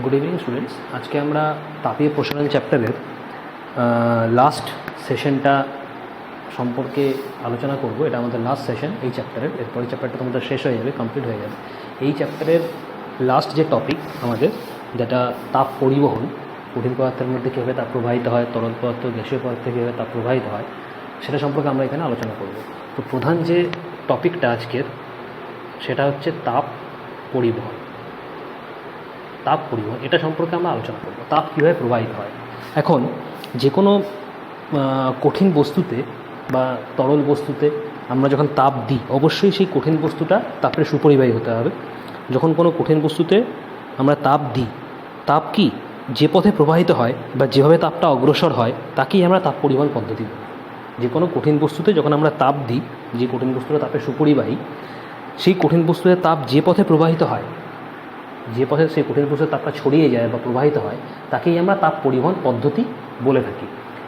Good evening students. आज के আমরা তাপীয় প্রসারণ চ্যাপ্টারের লাস্ট সেশনটা সম্পর্কে আলোচনা করব। এটা আমাদের লাস্ট সেশন এই চ্যাপ্টারের। এরপরে চ্যাপ্টারটা তোমাদের শেষ হয়ে যাবে, কমপ্লিট হয়ে যাবে। এই চ্যাপ্টারের লাস্ট যে টপিক আমাদের, যেটা তাপ পরিবহন, কঠিন পদার্থের মধ্যে কীভাবে তাপ প্রবাহিত হয়, তরল পদার্থ গ্যাসীয় পদার্থে কীভাবে তাপ প্রবাহিত হয়, সেটা সম্পর্কে আমরা এখানে আলোচনা করব। তো প্রধান যে টপিকটা আজকের, সেটা হচ্ছে তাপ পরিবহন। তাপ পরিবহন এটা সম্পর্কে আমরা আলোচনা করব। তাপ কীভাবে প্রবাহিত হয়। এখন যে কোনো কঠিন বস্তুতে বা তরল বস্তুতে আমরা যখন তাপ দিই, অবশ্যই সেই কঠিন বস্তুটা তাপের সুপরিবাহী হতে হবে। যখন কোনো কঠিন বস্তুতে আমরা তাপ দিই, তাপ কি যে পথে প্রবাহিত হয় বা যেভাবে তাপটা অগ্রসর হয়, তাকেই আমরা তাপ পরিবহন পদ্ধতি বলি। যে কোনো কঠিন বস্তুতে যখন আমরা তাপ দিই, যে কঠিন বস্তুটা তাপের সুপরিবাহী, সেই কঠিন বস্তুতে তাপ যে পথে প্রবাহিত হয়, যে পথে সেই কঠিন বস্তুর তাপটা ছড়িয়ে যায় বা প্রবাহিত হয়, তাকেই আমরা তাপ পরিবহন পদ্ধতি বলে থাকি।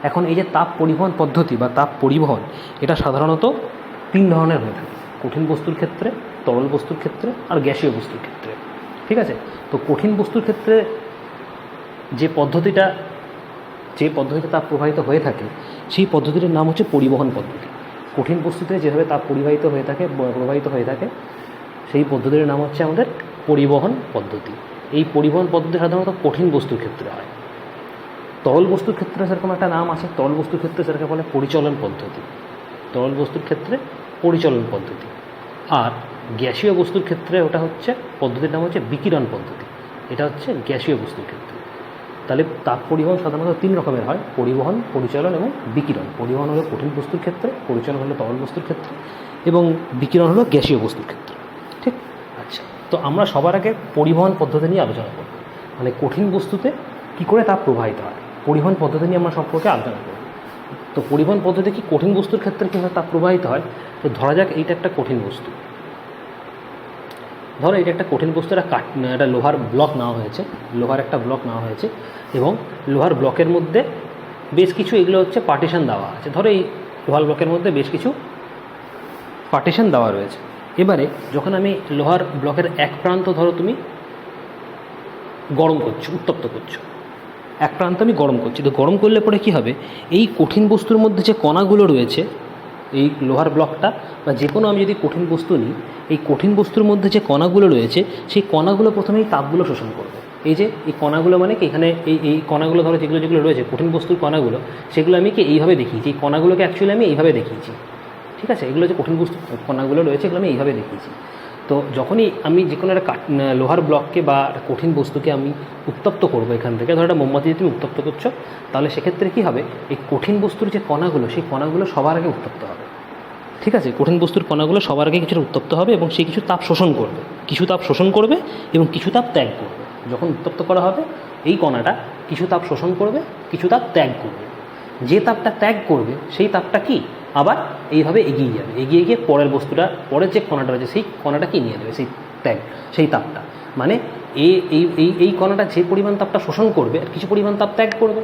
এখন এই যে তাপ পরিবহন পদ্ধতি বা তাপ পরিবহন, এটা সাধারণত তিন ধরনের হয়ে থাকে: কঠিন বস্তুর ক্ষেত্রে, তরল বস্তুর ক্ষেত্রে আর গ্যাসীয় বস্তুর ক্ষেত্রে। ঠিক আছে? তো কঠিন বস্তুর ক্ষেত্রে যে পদ্ধতিতে তাপ প্রবাহিত হয়ে থাকে, সেই পদ্ধতিটির নাম হচ্ছে পরিবহন পদ্ধতি। কঠিন বস্তুতে যেভাবে তাপ প্রবাহিত হয়ে থাকে সেই পদ্ধতির নাম হচ্ছে আমাদের পরিবহন পদ্ধতি। এই পরিবহন পদ্ধতি সাধারণত কঠিন বস্তুর ক্ষেত্রে হয়। তরল বস্তুর ক্ষেত্রে সেরকম একটা নাম আছে। তরল বস্তুর ক্ষেত্রে সেটাকে বলে পরিচলন পদ্ধতি। তরল বস্তুর ক্ষেত্রে পরিচলন পদ্ধতি। আর গ্যাসীয় বস্তুর ক্ষেত্রে ওটা হচ্ছে, পদ্ধতির নাম হচ্ছে বিকিরণ পদ্ধতি। এটা হচ্ছে গ্যাসীয় বস্তুর ক্ষেত্রে। তাহলে তাপ পরিবহন সাধারণত তিন রকমের হয়: পরিবহন, পরিচালন এবং বিকিরণ। পরিবহন হলো কঠিন বস্তুর ক্ষেত্রে, পরিচালন হলো তরল বস্তুর ক্ষেত্রে এবং বিকিরণ হলো গ্যাসীয় বস্তুর ক্ষেত্রে। ঠিক? আচ্ছা, তো আমরা সবার আগে পরিবহন পদ্ধতি নিয়ে আলোচনা করব। মানে কঠিন বস্তুতে কী করে তাপ প্রবাহিত হয়, পরিবহন পদ্ধতি নিয়ে আমরা সম্পর্কে আলোচনা করব। তো পরিবহন পদ্ধতি কি কঠিন বস্তুর ক্ষেত্রে কীভাবে তাপ প্রবাহিত হয়। তো ধরা যাক এইটা একটা কঠিন বস্তু। ধরো এটা একটা কঠিন বস্তু, একটা লোহার ব্লক নেওয়া হয়েছে। লোহার একটা ব্লক নেওয়া হয়েছে এবং লোহার ব্লকের মধ্যে বেশ কিছু, এগুলো হচ্ছে পার্টিশন দেওয়া আছে। ধরো এই লোহার ব্লকের মধ্যে বেশ কিছু পার্টিশন দেওয়া রয়েছে। এবারে যখন আমি লোহার ব্লকের এক প্রান্ত, ধরো তুমি গরম করছো, উত্তপ্ত করছো, এক প্রান্ত আমি গরম করছি। তো গরম করলে পরে কী হবে, এই কঠিন বস্তুর মধ্যে যে কণাগুলো রয়েছে, এই লোহার ব্লকটা বা যে কোনো আমি যদি কঠিন বস্তু নিই, এই কঠিন বস্তুর মধ্যে যে কণাগুলো রয়েছে, সেই কণাগুলো প্রথমেই তাপগুলো শোষণ করবে। এই যে এই কণাগুলো, মানে কি এখানে এই কণাগুলো, ধরো যেগুলো রয়েছে কঠিন বস্তুর কণাগুলো, সেগুলো আমি কি এইভাবে দেখিয়েছি। এই কণাগুলোকে অ্যাকচুয়ালি আমি এইভাবে দেখিয়েছি। ঠিক আছে? এগুলো যে কঠিন বস্তু কণাগুলো রয়েছে, এগুলো আমি এইভাবে দেখিয়েছি। তো যখনই আমি যে কোনো একটা লোহার ব্লককে বা কঠিন বস্তুকে আমি উত্তপ্ত করবো, এখান থেকে ধরো একটা মোমবাতি দিয়ে তুমি উত্তপ্ত করছো, তাহলে সেক্ষেত্রে কী হবে, এই কঠিন বস্তুর যে কণাগুলো, সেই কণাগুলো সবার আগে উত্তপ্ত হবে। ঠিক আছে? কঠিন বস্তুর কণাগুলো সবার আগে কিছুটা উত্তপ্ত হবে এবং সেই কিছু তাপ শোষণ করবে, এবং কিছু তাপ ত্যাগ করবে। যখন উত্তপ্ত করা হবে, এই কণাটা কিছু তাপ শোষণ করবে, কিছু তাপ ত্যাগ করবে। যে তাপটা ত্যাগ করবে, সেই তাপটা কি আবার এইভাবে এগিয়ে যাবে, এগিয়ে গিয়ে পরের বস্তুটা, পরের যে কণাটা রয়েছে, সেই কণাটা কি নিয়ে নেবে, সেই তাপটা। মানে এই কণাটা যে পরিমাণ তাপটা শোষণ করবে, আর কিছু পরিমাণ তাপ ত্যাগ করবে।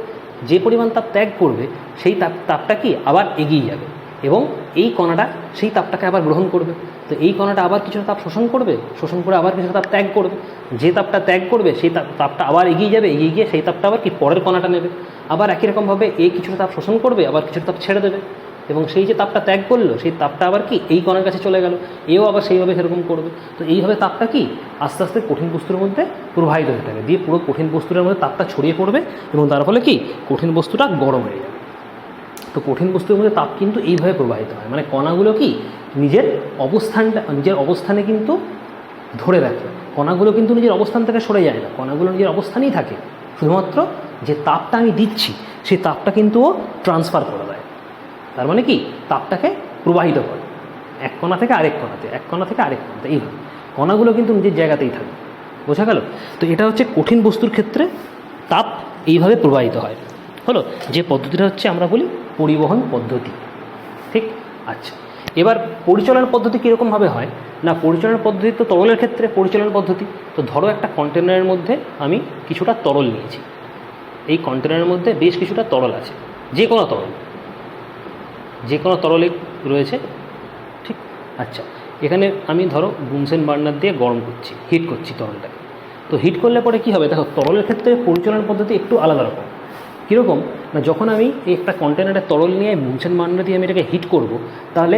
যে পরিমাণ তাপ ত্যাগ করবে, সেই তাপটা কি আবার এগিয়ে যাবে এবং এই কণাটা সেই তাপটাকে আবার গ্রহণ করবে। তো এই কণাটা আবার কিছুটা তাপ শোষণ করে আবার কিছুটা তাপ ত্যাগ করবে। যে তাপটা ত্যাগ করবে, সেই তাপটা আবার এগিয়ে যাবে, এগিয়ে গিয়ে সেই তাপটা আবার কি পরের কণাটা নেবে। আবার একই রকমভাবে এই কিছুটা তাপ শোষণ করবে, আবার কিছুটা তাপ ছেড়ে দেবে, এবং সেই যে তাপটা ত্যাগ করলো, সেই তাপটা আবার কি এই কণার কাছে চলে গেল, এও আবার সেইভাবে সেরকম করবে। তো এইভাবে তাপটা কি আস্তে আস্তে কঠিন বস্তুর মধ্যে প্রবাহিত হতে থাকে, দিয়ে পুরো কঠিন বস্তুর মধ্যে তাপটা ছড়িয়ে পড়বে এবং তার ফলে কি কঠিন বস্তুটা গরম হয়ে যাবে। তো কঠিন বস্তুর মধ্যে তাপ কিন্তু এইভাবে প্রবাহিত হয়। মানে কণাগুলো কি নিজের অবস্থানে কিন্তু ধরে রাখে। কণাগুলো কিন্তু নিজের অবস্থান থেকে সরে যায় না, কণাগুলো নিজের অবস্থানেই থাকে। শুধুমাত্র যে তাপটা আমি দিচ্ছি, সেই তাপটা কিন্তু ও ট্রান্সফার করে দেয়। তার মানে কি তাপটাকে প্রবাহিত করে এক কণা থেকে আরেক কণাতে, এইভাবে কণাগুলো কিন্তু নিজের জায়গাতেই থাকে। বোঝা গেল? তো এটা হচ্ছে কঠিন বস্তুর ক্ষেত্রে তাপ এইভাবে প্রবাহিত হয়। হলো, যে পদ্ধতিটা হচ্ছে আমরা বলি পরিবহন পদ্ধতি। ঠিক? আচ্ছা, এবার পরিচালন পদ্ধতি কীরকমভাবে হয় না, পরিচালন পদ্ধতি তো তরলের ক্ষেত্রে পরিচালন পদ্ধতি। তো ধরো একটা কন্টেনারের মধ্যে আমি কিছুটা তরল নিয়েছি। এই কন্টেনারের মধ্যে বেশ কিছুটা তরল আছে, যে কোনো তরলে রয়েছে। ঠিক? আচ্ছা, এখানে আমি ধরো বুনসেন বার্নার দিয়ে গরম করছি, হিট করছি তরলটাকে। তো হিট করলে পরে কী হবে দেখো, তরলের ক্ষেত্রে পরিচালন পদ্ধতি একটু আলাদা রকম। কীরকম না, যখন আমি এই একটা কন্টেনারে তরল নিয়ে মুনসেন বার্নার দিয়ে আমি এটাকে হিট করব, তাহলে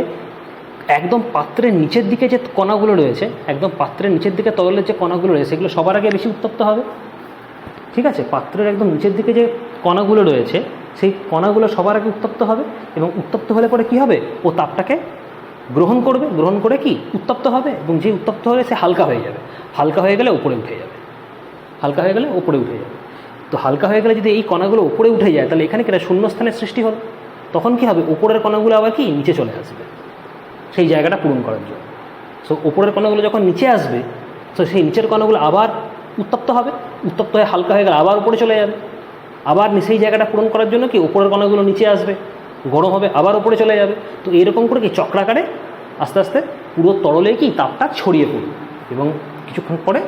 একদম পাত্রের নিচের দিকে যে কণাগুলো রয়েছে, একদম পাত্রের নিচের দিকে তরলের যে কণাগুলো রয়েছে সেগুলো সবার আগে বেশি উত্তপ্ত হবে। ঠিক আছে, পাত্রের একদম নিচের দিকে যে কণাগুলো রয়েছে সেই কণাগুলো সবার আগে উত্তপ্ত হবে, এবং উত্তপ্ত হলে পরে কী হবে, ও তাপটাকে গ্রহণ করবে, গ্রহণ করে কি উত্তপ্ত হবে, এবং যে উত্তপ্ত হলে সে হালকা হয়ে যাবে, হালকা হয়ে গেলে উপরে উঠে যাবে, হালকা হয়ে গেলে উপরে উঠে যাবে। তো হালকা হয়ে গেলে যদি এই কণাগুলো উপরে উঠে যায়, তাহলে এখানে কিনা শূন্যস্থানের সৃষ্টি হলো, তখন কি হবে, উপরের কণাগুলো আবার কি নিচে চলে আসবে সেই জায়গাটা পূরণ করার জন্য। সো উপরের কণাগুলো যখন নিচে আসবে, তো সেই নিচের কণাগুলো আবার উত্তপ্ত হবে, উত্তপ্ত হয়ে হালকা হয়ে গেলে আবার উপরে চলে যাবে, আবার সেই জায়গাটা পূরণ করার জন্য কি উপরের কণাগুলো নিচে আসবে, গরম হবে, আবার উপরে চলে যাবে। তো এইরকম করে কি চক্রাকারে আস্তে আস্তে পুরো তরলে কি তাপটা ছড়িয়ে পড়বে, এবং কিছুক্ষণ পরে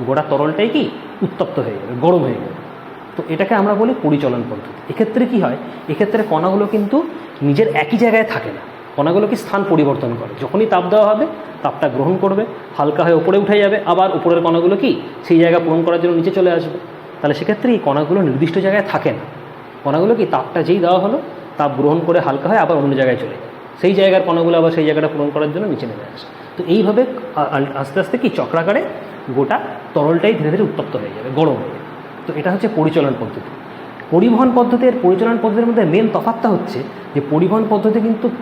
গোটা তরলটাই কি উত্তপ্ত হয়ে যাবে, গরম হয়ে যাবে। তো এটাকে আমরা বলি পরিচলন পদ্ধতি। এক্ষেত্রে কি হয়, এক্ষেত্রে কণাগুলো কিন্তু নিজের একই জায়গায় থাকে না, কণাগুলো কি স্থান পরিবর্তন করে। যখনই তাপ দেওয়া হবে তাপটা গ্রহণ করবে, হালকা হয়ে উপরে উঠে যাবে, আবার উপরের কণাগুলো কি সেই জায়গা পূরণ করার জন্য নিচে চলে আসবে। তাহলে সেক্ষেত্রে এই কণাগুলো নির্দিষ্ট জায়গায় থাকে না, কণাগুলো কি তাপটা যেই দেওয়া হলো তাপ গ্রহণ করে হালকা হয়ে আবার অন্য জায়গায় চলে যায়, সেই জায়গার কণাগুলো আবার সেই জায়গাটা পূরণ করার জন্য নিচে নেমে আসে। তো এইভাবে আস্তে আস্তে কি চক্রাকারে গোটা তরলটাই ধীরে ধীরে উত্তপ্ত হয়ে যাবে, গরম হয়ে যাবে। তো এটা হচ্ছে পরিচলন পদ্ধতি। পরিবহন পদ্ধতি আর পরিচালন পদ্ধতির মধ্যে মেন তফাৎটা হচ্ছে যে পরিবহন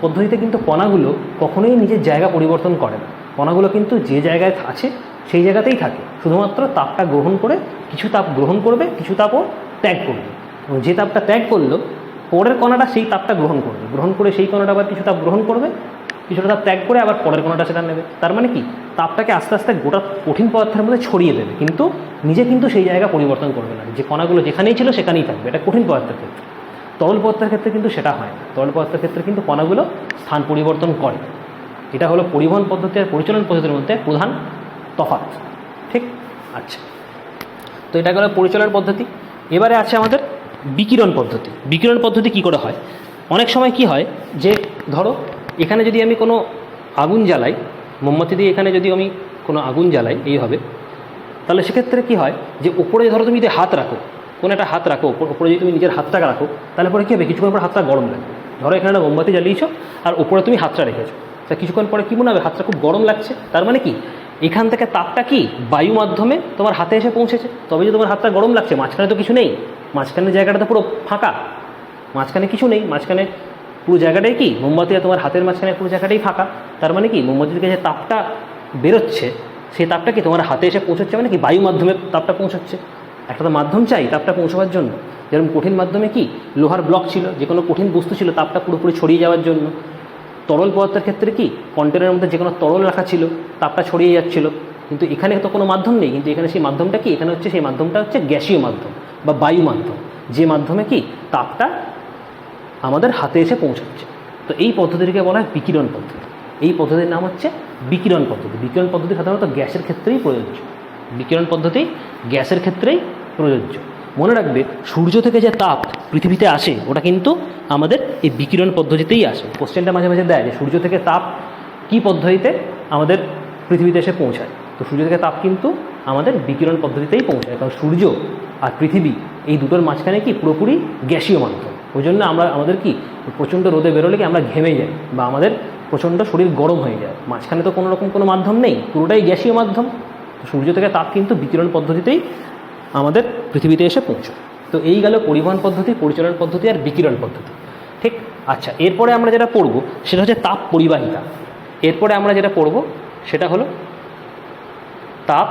পদ্ধতিতে কিন্তু কণাগুলো কখনোই নিজের জায়গা পরিবর্তন করে না, কণাগুলো কিন্তু যে জায়গায় আছে সেই জায়গাতেই থাকে, শুধুমাত্র তাপটা গ্রহণ করে কিছু তাপ গ্রহণ করবে, কিছু তাপও ত্যাগ করবে, এবং যে তাপটা ত্যাগ করলো পরের কণাটা সেই তাপটা গ্রহণ করবে, গ্রহণ করে সেই কণাটা আবার কিছু তাপ গ্রহণ করবে, কিছুটা তাপ ত্যাগ করে আবার পরের কণাটা সেটা নেবে। তার মানে কি তাপটাকে আস্তে আস্তে গোটা কঠিন পদার্থের মধ্যে ছড়িয়ে দেবে, কিন্তু নিজে কিন্তু সেই জায়গা পরিবর্তন করবে না, যে কণাগুলো যেখানেই ছিল সেখানেই থাকবে। এটা কঠিন পদার্থের ক্ষেত্রে। তরল পদার্থের ক্ষেত্রে কিন্তু সেটা হয় না, তরল পদার্থের ক্ষেত্রে কিন্তু কণাগুলো স্থান পরিবর্তন করে। এটা হলো পরিবহন পদ্ধতি আর পরিচালন পদ্ধতির মধ্যে প্রধান তফাৎ। ঠিক আচ্ছা, তো এটা গেল পরিচালন পদ্ধতি। এবারে আছে আমাদের বিকিরণ পদ্ধতি। বিকিরণ পদ্ধতি কি করে হয়, অনেক সময় কি হয় যে ধরো এখানে যদি আমি কোনো আগুন জ্বালাই, মোমবাতি দিয়ে এখানে যদি আমি কোনো আগুন জ্বালাই এইভাবে, তাহলে সেক্ষেত্রে কি হয় যে উপরে ধরো তুমি যদি হাত রাখো, কোনো একটা হাত রাখো উপরে, যদি তুমি নিজের হাতটাকে রাখো, তাহলে পরে কী হবে, কিছুক্ষণ পরে হাতটা গরম লাগবে। ধরো এখানে একটা মোমবাতি জ্বালিয়েছো আর উপরে তুমি হাতটা রেখেছো, তা কিছুক্ষণ পরে কী মনে হবে, হাতটা খুব গরম লাগছে। তার মানে কি এখান থেকে তাপটা কি বায়ু মাধ্যমে তোমার হাতে এসে পৌঁছেছে, তবে যে তোমার হাতটা গরম লাগছে। মাঝখানে তো কিছু নেই, মাঝখানের জায়গাটা তো পুরো ফাঁকা, মাঝখানে কিছু নেই, মাঝখানে পুরো জায়গাটাই কি মোমবাতি আর তোমার হাতের মাঝখানে পুরো জায়গাটাই ফাঁকা। তার মানে কি মোমবাতি থেকে যে তাপটা বেরোচ্ছে সেই তাপটা কি তোমার হাতে এসে পৌঁছচ্ছে, মানে কি বায়ু মাধ্যমে তাপটা পৌঁছচ্ছে। একটা তো মাধ্যম চাই তাপটা পৌঁছাবার জন্য। যেরকম কঠিন মাধ্যমে কি লোহার ব্লক ছিল, যে কোনো কঠিন বস্তু ছিল তাপটা পুরোপুরি ছড়িয়ে যাওয়ার জন্য। তরল পদার্থের ক্ষেত্রে কি কন্টেনারের মধ্যে যে কোনো তরল রাখা ছিল, তাপটা ছড়িয়ে যাচ্ছিল, কিন্তু এখানে তো কোনো মাধ্যম নেই। কিন্তু এখানে সেই মাধ্যমটা কি, এখানে হচ্ছে সেই মাধ্যমটা হচ্ছে গ্যাসীয় মাধ্যম বা বায়ু মাধ্যম, যে মাধ্যমে কি তাপটা আমাদের হাতে এসে পৌঁছাচ্ছে। তো এই পদ্ধতিটিকে বলা হয় বিকিরণ পদ্ধতি। এই পদ্ধতির নাম হচ্ছে বিকিরণ পদ্ধতি। বিকিরণ পদ্ধতি সাধারণত গ্যাসের ক্ষেত্রেই প্রযোজ্য। বিকিরণ পদ্ধতি গ্যাসের ক্ষেত্রেই প্রযোজ্য। মনে রাখবে, সূর্য থেকে যে তাপ পৃথিবীতে আসে ওটা কিন্তু আমাদের এই বিকিরণ পদ্ধতিতেই আসে। কোশ্চেনটা মাঝে মাঝে দেয় যে সূর্য থেকে তাপ কী পদ্ধতিতে আমাদের পৃথিবীতে এসে পৌঁছায়। তো সূর্য থেকে তাপ কিন্তু আমাদের বিকিরণ পদ্ধতিতেই পৌঁছায়, কারণ সূর্য আর পৃথিবী এই দুটোর মাঝখানে কি পুরোপুরি গ্যাসীয় মাধ্যম। ওই জন্য আমাদের কি প্রচণ্ড রোদে বেরোলে কি আমরা ঘেমে যাই বা আমাদের প্রচণ্ড শরীর গরম হয়ে যায়। মাঝখানে তো কোনো রকম কোনো মাধ্যম নেই, পুরোটাই গ্যাসীয় মাধ্যম। সূর্য থেকে তাপ কিন্তু বিকিরণ পদ্ধতিতেই আমাদের পৃথিবীতে এসে পৌঁছায়। তো এই গেল পরিবহন পদ্ধতি, পরিচালন পদ্ধতি আর বিকিরণ পদ্ধতি। ঠিক আচ্ছা, এরপরে আমরা যেটা পড়ব সেটা হচ্ছে তাপ পরিবাহিতা। এরপরে আমরা যেটা পড়ব সেটা হলো তাপ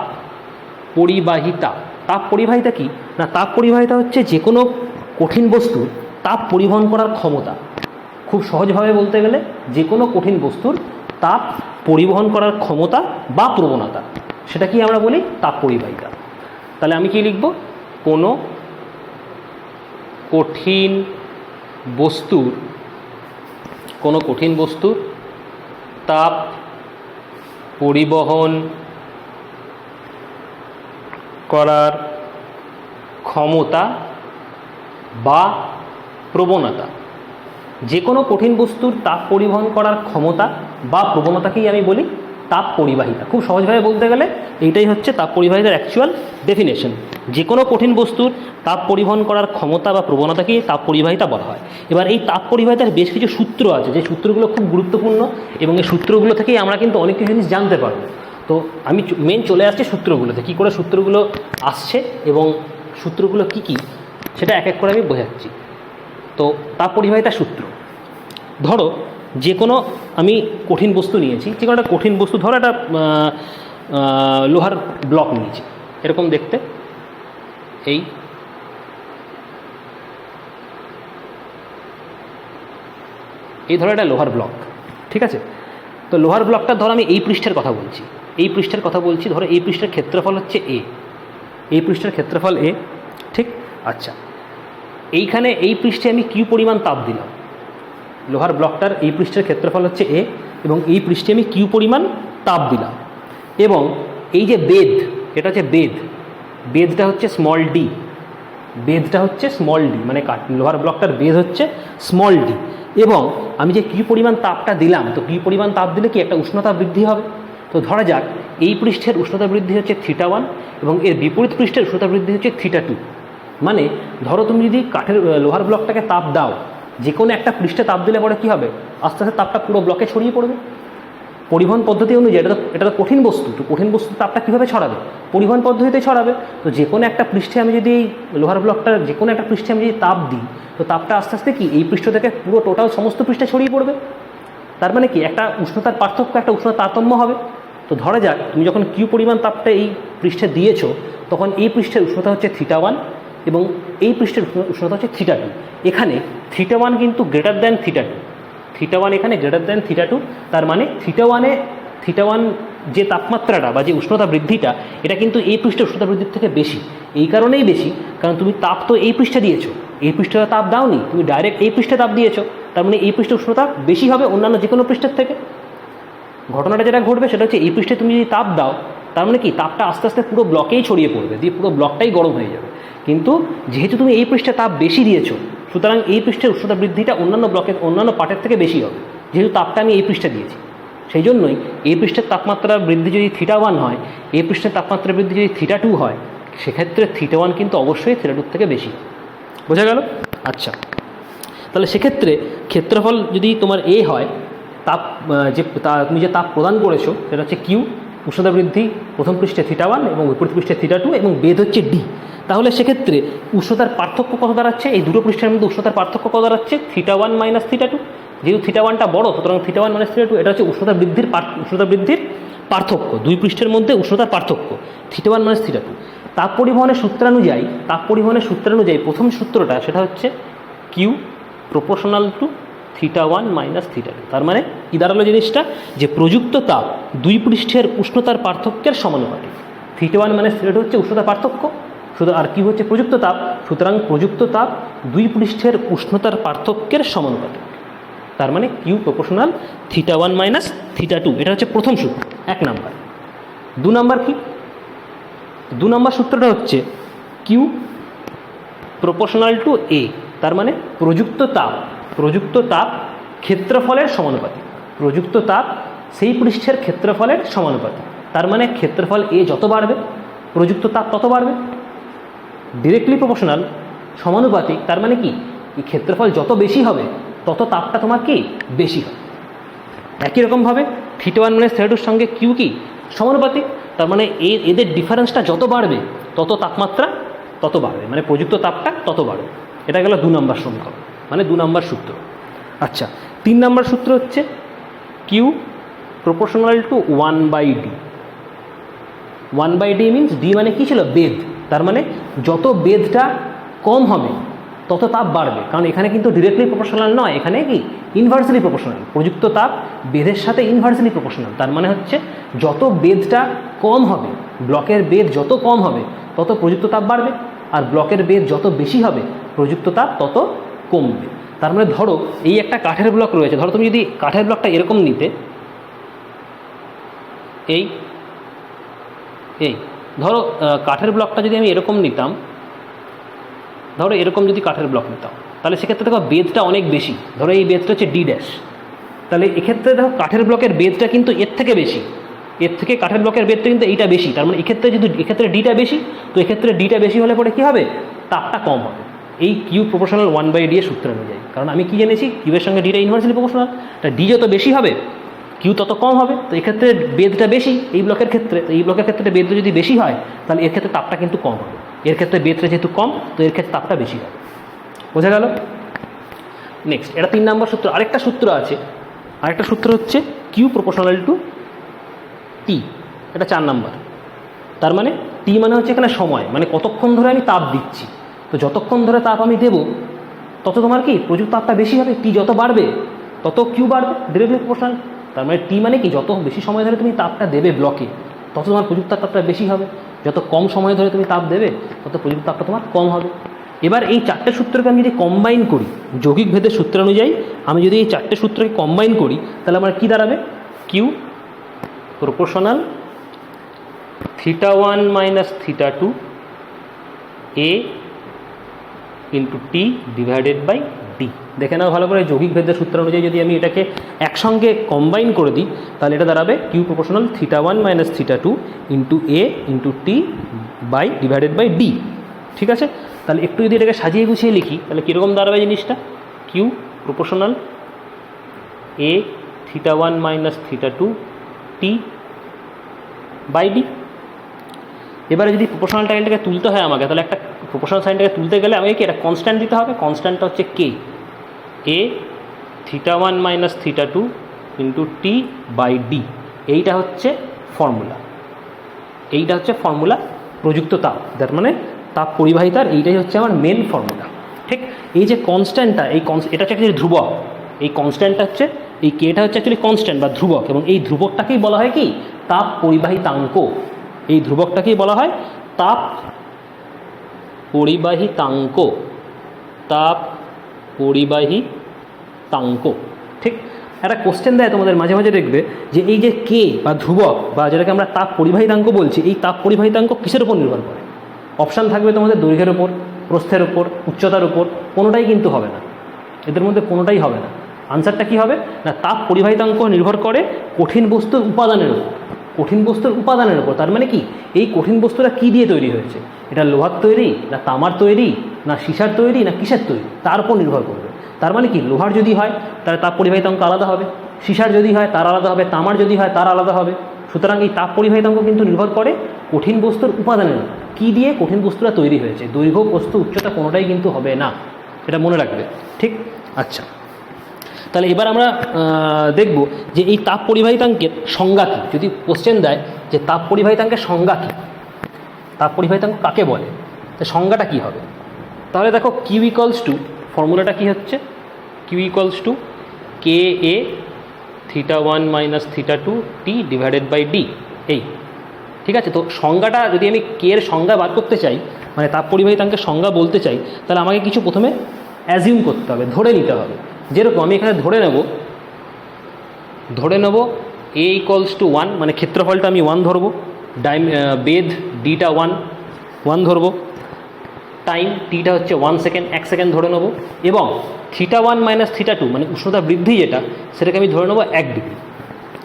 পরিবাহিতা। তাপ পরিবাহিতা কি না, তাপ পরিবাহিতা হচ্ছে যে কোনো কঠিন বস্তুর তাপ পরিবহন করার ক্ষমতা। খুব সহজভাবে বলতে গেলে যে কোনো কঠিন বস্তুর তাপ পরিবহন করার ক্ষমতা বা প্রবণতা, সেটা কি আমরা বলি তাপ পরিবাহিতা। তাহলে আমি কি লিখব, কোনো কঠিন বস্তুর তাপ পরিবহন করার ক্ষমতা বা প্রবণতা। যে কোনো কঠিন বস্তুর তাপ পরিবহন করার ক্ষমতা বা প্রবণতাকেই আমি বলি তাপ পরিবাহিতা। খুব সহজভাবে বলতে গেলে এইটাই হচ্ছে তাপ পরিবাহিতার অ্যাকচুয়াল ডেফিনেশন। যে কোনো কঠিন বস্তুর তাপ পরিবহন করার ক্ষমতা বা প্রবণতাকেই তাপ পরিবাহিতা বলা হয়। এবার এই তাপ পরিবাহিতার বেশ কিছু সূত্র আছে, যে সূত্রগুলো খুব গুরুত্বপূর্ণ এবং এই সূত্রগুলো থেকেই আমরা কিন্তু অনেক কিছু জিনিস জানতে পারবো। তো আমি মেন চলে আসছি সূত্রগুলোতে, কী করে সূত্রগুলো আসছে এবং সূত্রগুলো কি কি সেটা এক এক করে আমি বোঝাচ্ছি। তো তাপ পরিবাহিতার সূত্র, ধরো যে কোনো আমি কঠিন বস্তু নিয়েছি, যে কোনো একটা কঠিন বস্তু, ধরো একটা লোহার ব্লক নিয়েছি, এরকম দেখতে, এই ধরো একটা লোহার ব্লক, ঠিক আছে। তো লোহার ব্লকটা ধরো আমি এই পৃষ্ঠের কথা বলছি, ধরো এই পৃষ্ঠের ক্ষেত্রফল হচ্ছে এ, এই পৃষ্ঠের ক্ষেত্রফল এ, ঠিক। আচ্ছা, এইখানে এই পৃষ্ঠে আমি কিউ পরিমাণ তাপ দিলাম, লোহার ব্লকটার এই পৃষ্ঠের ক্ষেত্রফল হচ্ছে এ এবং এই পৃষ্ঠে আমি কিউ পরিমাণ তাপ দিলাম। এবং এই যে বেধ, এটা হচ্ছে বেধটা হচ্ছে স্মল ডি, মানে লোহার ব্লকটার বেধ হচ্ছে স্মল ডি। এবং আমি যে কিউ পরিমাণ তাপটা দিলাম, তো কিউ পরিমাণ তাপ দিলে কি একটা উষ্ণতা বৃদ্ধি হবে। তো ধরা যাক এই পৃষ্ঠের উষ্ণতা বৃদ্ধি হচ্ছে θ1 এবং এর বিপরীত পৃষ্ঠের উষ্ণতা বৃদ্ধি হচ্ছে θ2। মানে ধরো তুমি যদি লোহার ব্লকটাকে তাপ দাও, যে কোনো একটা পৃষ্ঠে তাপ দিলে পরে কী হবে, আস্তে আস্তে তাপটা পুরো ব্লকে ছড়িয়ে পড়বে। পরিবহন পদ্ধতি অনুযায়ী এটা তো কঠিন বস্তু, তো কঠিন বস্তুর তাপটা কীভাবে ছড়াবে, পরিবহন পদ্ধতিতে ছড়াবে। তো যে কোনো একটা পৃষ্ঠে আমি যদি লোহার ব্লকটার যে কোনো একটা পৃষ্ঠে আমি যদি তাপ দিই, তো তাপটা আস্তে আস্তে কি এই পৃষ্ঠ থেকে পুরো টোটাল সমস্ত পৃষ্ঠে ছড়িয়ে পড়বে। তার মানে কি একটা উষ্ণতার পার্থক্য, একটা উষ্ণতার তারতম্য হবে। তো ধরা যাক তুমি যখন কিউ পরিমাণ তাপটা এই পৃষ্ঠে দিয়েছো, তখন এই পৃষ্ঠের উষ্ণতা হচ্ছে θ1 এবং এই পৃষ্ঠের উষ্ণতা হচ্ছে θ2। এখানে θ1 কিন্তু গ্রেটার দ্যান θ2, θ1 এখানে গ্রেটার দ্যান θ2। তার মানে θ1 যে তাপমাত্রাটা বা যে উষ্ণতা বৃদ্ধিটা, এটা কিন্তু এই পৃষ্ঠের উষ্ণতা বৃদ্ধির থেকে বেশি। এই কারণেই বেশি, কারণ তুমি তাপ তো এই পৃষ্ঠে দিয়েছো, এই পৃষ্ঠে তাপ দাওনি, তুমি ডাইরেক্ট এই পৃষ্ঠে তাপ দিয়েছো। তার মানে এই পৃষ্ঠের উষ্ণতা বেশি হবে অন্যান্য যে কোনো পৃষ্ঠের থেকে। ঘটনাটা যেটা ঘটবে সেটা হচ্ছে এই পৃষ্ঠে তুমি যদি তাপ দাও, তার মানে কি তাপটা আস্তে আস্তে পুরো ব্লকেই ছড়িয়ে পড়বে, দিয়ে পুরো ব্লকটাই গরম হয়ে যাবে। কিন্তু যেহেতু তুমি এই পৃষ্ঠে তাপ বেশি দিয়েছো, সুতরাং এই পৃষ্ঠের উষ্ণতা বৃদ্ধিটা অন্যান্য পার্টের থেকে বেশি হবে, যেহেতু তাপটা আমি এই পৃষ্ঠে দিয়েছি। সেই জন্যই এই পৃষ্ঠের তাপমাত্রা বৃদ্ধি যদি θ1 হয়, এই পৃষ্ঠের তাপমাত্রা বৃদ্ধি যদি θ2 হয়, সেক্ষেত্রে θ1 কিন্তু অবশ্যই θ2 থেকে বেশি। বোঝা গেল? আচ্ছা, তাহলে সেক্ষেত্রে ক্ষেত্রফল যদি তোমার এ হয়, তুমি যে তাপ প্রদান করেছো সেটা হচ্ছে কিউ, উষ্ণতা বৃদ্ধি প্রথম পৃষ্ঠে θ1 এবং বিপরীত পৃষ্ঠে θ2 এবং বেধ হচ্ছে ডি। তাহলে সেক্ষেত্রে উষ্ণতার পার্থক্য কত দাঁড়াচ্ছে, এই দুটো পৃষ্ঠের মধ্যে উষ্ণতার পার্থক্য কত দাঁড়াচ্ছে, θ1 মাইনাস θ2। যেহেতু θ1টা বড়, সুতরাং θ1 মাইনাস θ2 এটা হচ্ছে উষ্ণতা বৃদ্ধির পার্থক্য, দুই পৃষ্ঠের মধ্যে উষ্ণতার পার্থক্য θ1 মাইনাস θ2। তাপ পরিবহনের সূত্রানুযায়ী প্রথম সূত্রটা সেটা হচ্ছে কিউ প্রপোর্শনাল টু θ1 মাইনাস θ2। তার মানে কী দাঁড়ালো জিনিসটা, যে প্রযুক্ত তাপ দুই পৃষ্ঠের উষ্ণতার পার্থক্যের সমানুপাতিক। θ1 মাইনাস θ2 হচ্ছে উষ্ণতার পার্থক্য, আর কি হচ্ছে প্রযুক্ত তাপ, সুতরাং প্রযুক্ত তাপ দুই পৃষ্ঠের উষ্ণতার পার্থক্যের সমানুপাতিক। তার মানে কিউ প্রপোর্শনাল θ1 মাইনাস θ2, এটা হচ্ছে প্রথম সূত্র, 1 নাম্বার। 2 নাম্বার কি, 2 নাম্বার সূত্রটা হচ্ছে কিউ প্রপোর্শনাল টু এ। তার মানে প্রযুক্ত তাপ ক্ষেত্রফলের সমানুপাতিক, প্রযুক্ত তাপ সেই পৃষ্ঠের ক্ষেত্রফলের সমানুপাতিক। তার মানে ক্ষেত্রফল এ যত বাড়বে, প্রযুক্ত তাপ তত বাড়বে। ডিরেক্টলি প্রপোর্শনাল, সমানুপাতিক, তার মানে কি ক্ষেত্রফল যত বেশি হবে তত তাপটা তোমার কি বেশি হবে। একই রকমভাবে θ1 মাইনাস θ2 সঙ্গে কিউ কি সমানুপাতিক। তার মানে এদের ডিফারেন্সটা যত বাড়বে তত তাপমাত্রা তত বাড়বে, মানে প্রযুক্ত তাপটা তত বাড়বে। এটা গেল 2 নম্বর সমীকরণ, মানে 2 নম্বর সূত্র। আচ্ছা, 3 নম্বর সূত্র হচ্ছে Q proportional to 1/d। 1/d means D মানে কি ছিল, বেধ। তার মানে যত বেধটা কম হবে তত তাপ বাড়বে, কারণ এখানে কিন্তু ডিরেক্টলি প্রপোর্শনাল নয়, এখানে কি ইনভার্সলি প্রপোর্শনাল। প্রযুক্ত তাপ বেধের সাথে ইনভার্সলি প্রপোর্শনাল। তার মানে হচ্ছে যত বেধটা কম হবে, ব্লকের বেধ যত কম হবে তত প্রযুক্ত তাপ বাড়বে, আর ব্লকের বেধ যত বেশি হবে প্রযুক্ত তাপ তত কমবে। তার মানে ধরো এই একটা কাঠের ব্লক রয়েছে, ধরো তুমি যদি কাঠের ব্লকটা এরকম নিতে, এই ধরো কাঠের ব্লকটা যদি আমি এরকম নিতাম, ধরো এরকম যদি কাঠের ব্লক নিতাম, তাহলে সেক্ষেত্রে দেখো বেধটা অনেক বেশি। ধরো এই বেধটা হচ্ছে ডি ড্যাশ, তাহলে এক্ষেত্রে দেখো কাঠের ব্লকের বেধটা কিন্তু এর থেকে বেশি, এর থেকে কাঠের ব্লকের বেদটা কিন্তু এইটা বেশি, তার মানে এক্ষেত্রে ডিটা বেশি, তো এক্ষেত্রে ডিটা বেশি হলে পরে কী হবে, তাপটা কম হবে। এই কিউ প্রপোর্শনাল 1/d এর সূত্র অনুযায়ী, কারণ আমি কি জেনেছি কিউয়ের সঙ্গে ডিটা ইনভার্সলি প্রপোর্শনাল, তা ডি যত বেশি হবে কিউ তত কম হবে, তো এক্ষেত্রে বেদটা বেশি এই ব্লকের ক্ষেত্রে, তো এই ব্লকের ক্ষেত্রে বেদটা যদি বেশি হয় তাহলে এর ক্ষেত্রে তাপটা কিন্তু কম হবে, এর ক্ষেত্রে বেদটা যেহেতু কম তো এর ক্ষেত্রে তাপটা বেশি হবে। বোঝা গেল? নেক্সট, এটা 3 নম্বর সূত্র। আরেকটা সূত্র আছে, আরেকটা সূত্র হচ্ছে কিউ প্রপোর্শনাল টু টি, এটা 4 নম্বর। তার মানে টি মানে হচ্ছে এখানে সময়, মানে কতক্ষণ ধরে আমি তাপ দিচ্ছি, তো যতক্ষণ ধরে তাপ আমি দেবো তত তোমার কি প্রযুক্ত তাপটা বেশি হবে, টি যত বাড়বে তত কিউ বাড়বে, ডিরেক্টলি প্রপোর্শনাল। তার মানে টি মানে কি, যত বেশি সময় ধরে তুমি তাপটা দেবে ব্লকে তত তোমার প্রযুক্ত তাপটা বেশি হবে, যত কম সময় ধরে তুমি তাপ দেবে তত প্রযুক্ত তাপটা তোমার কম হবে। এবার এই 4টে সূত্রকে আমি যদি কম্বাইন করি যৌগিক ভেদের সূত্র অনুযায়ী, আমি যদি এই 4টে সূত্রকে কম্বাইন করি তাহলে আমার কী দাঁড়াবে, Q proportional θ1 - θ2 A into T divided by D. দেখে নাও ভালো করে, যৌগিক ভেদের সূত্র অনুযায়ী যদি আমি এটাকে একসঙ্গে কম্বাইন করে দিই তাহলে এটা দাঁড়াবে Q proportional θ1 - θ2 into A into T by divided by D. ঠিক আছে, তাহলে একটু যদি এটাকে সাজিয়ে গুছিয়ে লিখি তাহলে কীরকম দাঁড়াবে জিনিসটা, Q proportional A θ1 - θ2 T by D. এবারে যদি প্রপোর্শনাল সাইনটাকে তুলতে হয় আমাকে, তাহলে একটা প্রপোর্শনাল সাইনটাকে তুলতে গেলে আমাকে কি একটা কনস্ট্যান্ট দিতে হবে, কনস্ট্যান্টটা হচ্ছে কে, A θ1 - θ2 into T by D. এইটা হচ্ছে ফর্মুলা, এইটা হচ্ছে ফর্মুলা প্রযুক্ত তাপ, যার মানে তাপ পরিবাহিতার এইটাই হচ্ছে আমার মেন ফর্মুলা। ঠিক, এই যে কনস্ট্যান্টটা, এটা হচ্ছে অ্যাকচুয়ালি ধ্রুবক, এই কনস্ট্যান্টটা হচ্ছে এই কেটা হচ্ছে অ্যাকচুয়ালি কনস্ট্যান্ট বা ধ্রুবক, এবং এই ধ্রুবকটাকেই বলা হয় কি তাপ পরিবাহিতাঙ্ক। এই ধ্রুবকটাকেই বলা হয় তাপ পরিবাহিতাঙ্ক, তাপ পরিবাহিতাঙ্ক। ঠিক, একটা কোশ্চেন দেয় তোমাদের মাঝে মাঝে, দেখবে যে এই যে কে বা ধ্রুবক বা যেটাকে আমরা তাপ পরিবাহিতাঙ্ক বলছি, এই তাপ পরিবাহিতাঙ্ক কিসের উপর নির্ভর করে? অপশান থাকবে তোমাদের দৈর্ঘ্যের উপর, প্রস্থের উপর, উচ্চতার উপর, কোনোটাই কিন্তু হবে না, এদের মধ্যে কোনোটাই হবে না। আনসারটা কী হবে না, তাপ পরিবাহিতাঙ্ক নির্ভর করে কঠিন বস্তুর উপাদানের উপর, কঠিন বস্তুর উপাদানের উপর। তার মানে কি, এই কঠিন বস্তুটা কী দিয়ে তৈরি হয়েছে, এটা লোহার তৈরি না তামার তৈরি না সীসার তৈরি না কিসের তৈরি, তার উপর নির্ভর করবে। তার মানে কি, লোহার যদি হয় তাহলে তাপ পরিবাহিতাঙ্ক আলাদা হবে, সীসার যদি হয় তার আলাদা হবে, তামার যদি হয় তার আলাদা হবে। সুতরাং এই তাপ পরিবাহিতাঙ্ক কিন্তু নির্ভর করে কঠিন বস্তুর উপাদানের উপর, কী দিয়ে কঠিন বস্তুটা তৈরি হয়েছে, দৈর্ঘ্য প্রস্থ উচ্চতা কোনোটাই কিন্তু হবে না, এটা মনে রাখবে। ঠিক, আচ্ছা, তাহলে এবার আমরা দেখব যে এই তাপ পরিবাহিতাঙ্কের সংজ্ঞা কী। যদি কোশ্চেন দেয় যে তাপ পরিবাহিতাঙ্কের সংজ্ঞা কী, তাপ পরিবাহিতাঙ্ক কাকে বলে, তো সংজ্ঞাটা কী হবে, তাহলে দেখো কিউ ইকুয়ালস টু, ফর্মুলাটা কী হচ্ছে, Q equals to K A θ1 - θ2 T divided by D. এই ঠিক আছে, তো সংজ্ঞাটা যদি আমি কে এর সংজ্ঞা বার করতে চাই, মানে তাপ পরিবাহিতাঙ্কের সংজ্ঞা বলতে চাই, তাহলে আমাকে কিছু প্রথমে অ্যাজিউম করতে হবে, ধরে নিতে হবে। যেরকম আমি এখানে ধরে নেব এ ইকুয়ালস টু 1, মানে ক্ষেত্রফলটা আমি 1 ধরবো, বেদ ডিটা 1 ধরবো, টাইম টিটা হচ্ছে 1 সেকেন্ড, 1 সেকেন্ড ধরে নেবো, এবং θ1 - θ2 মানে উষ্ণতা বৃদ্ধি যেটা, সেটাকে আমি ধরে নেবো 1 ডিগ্রি।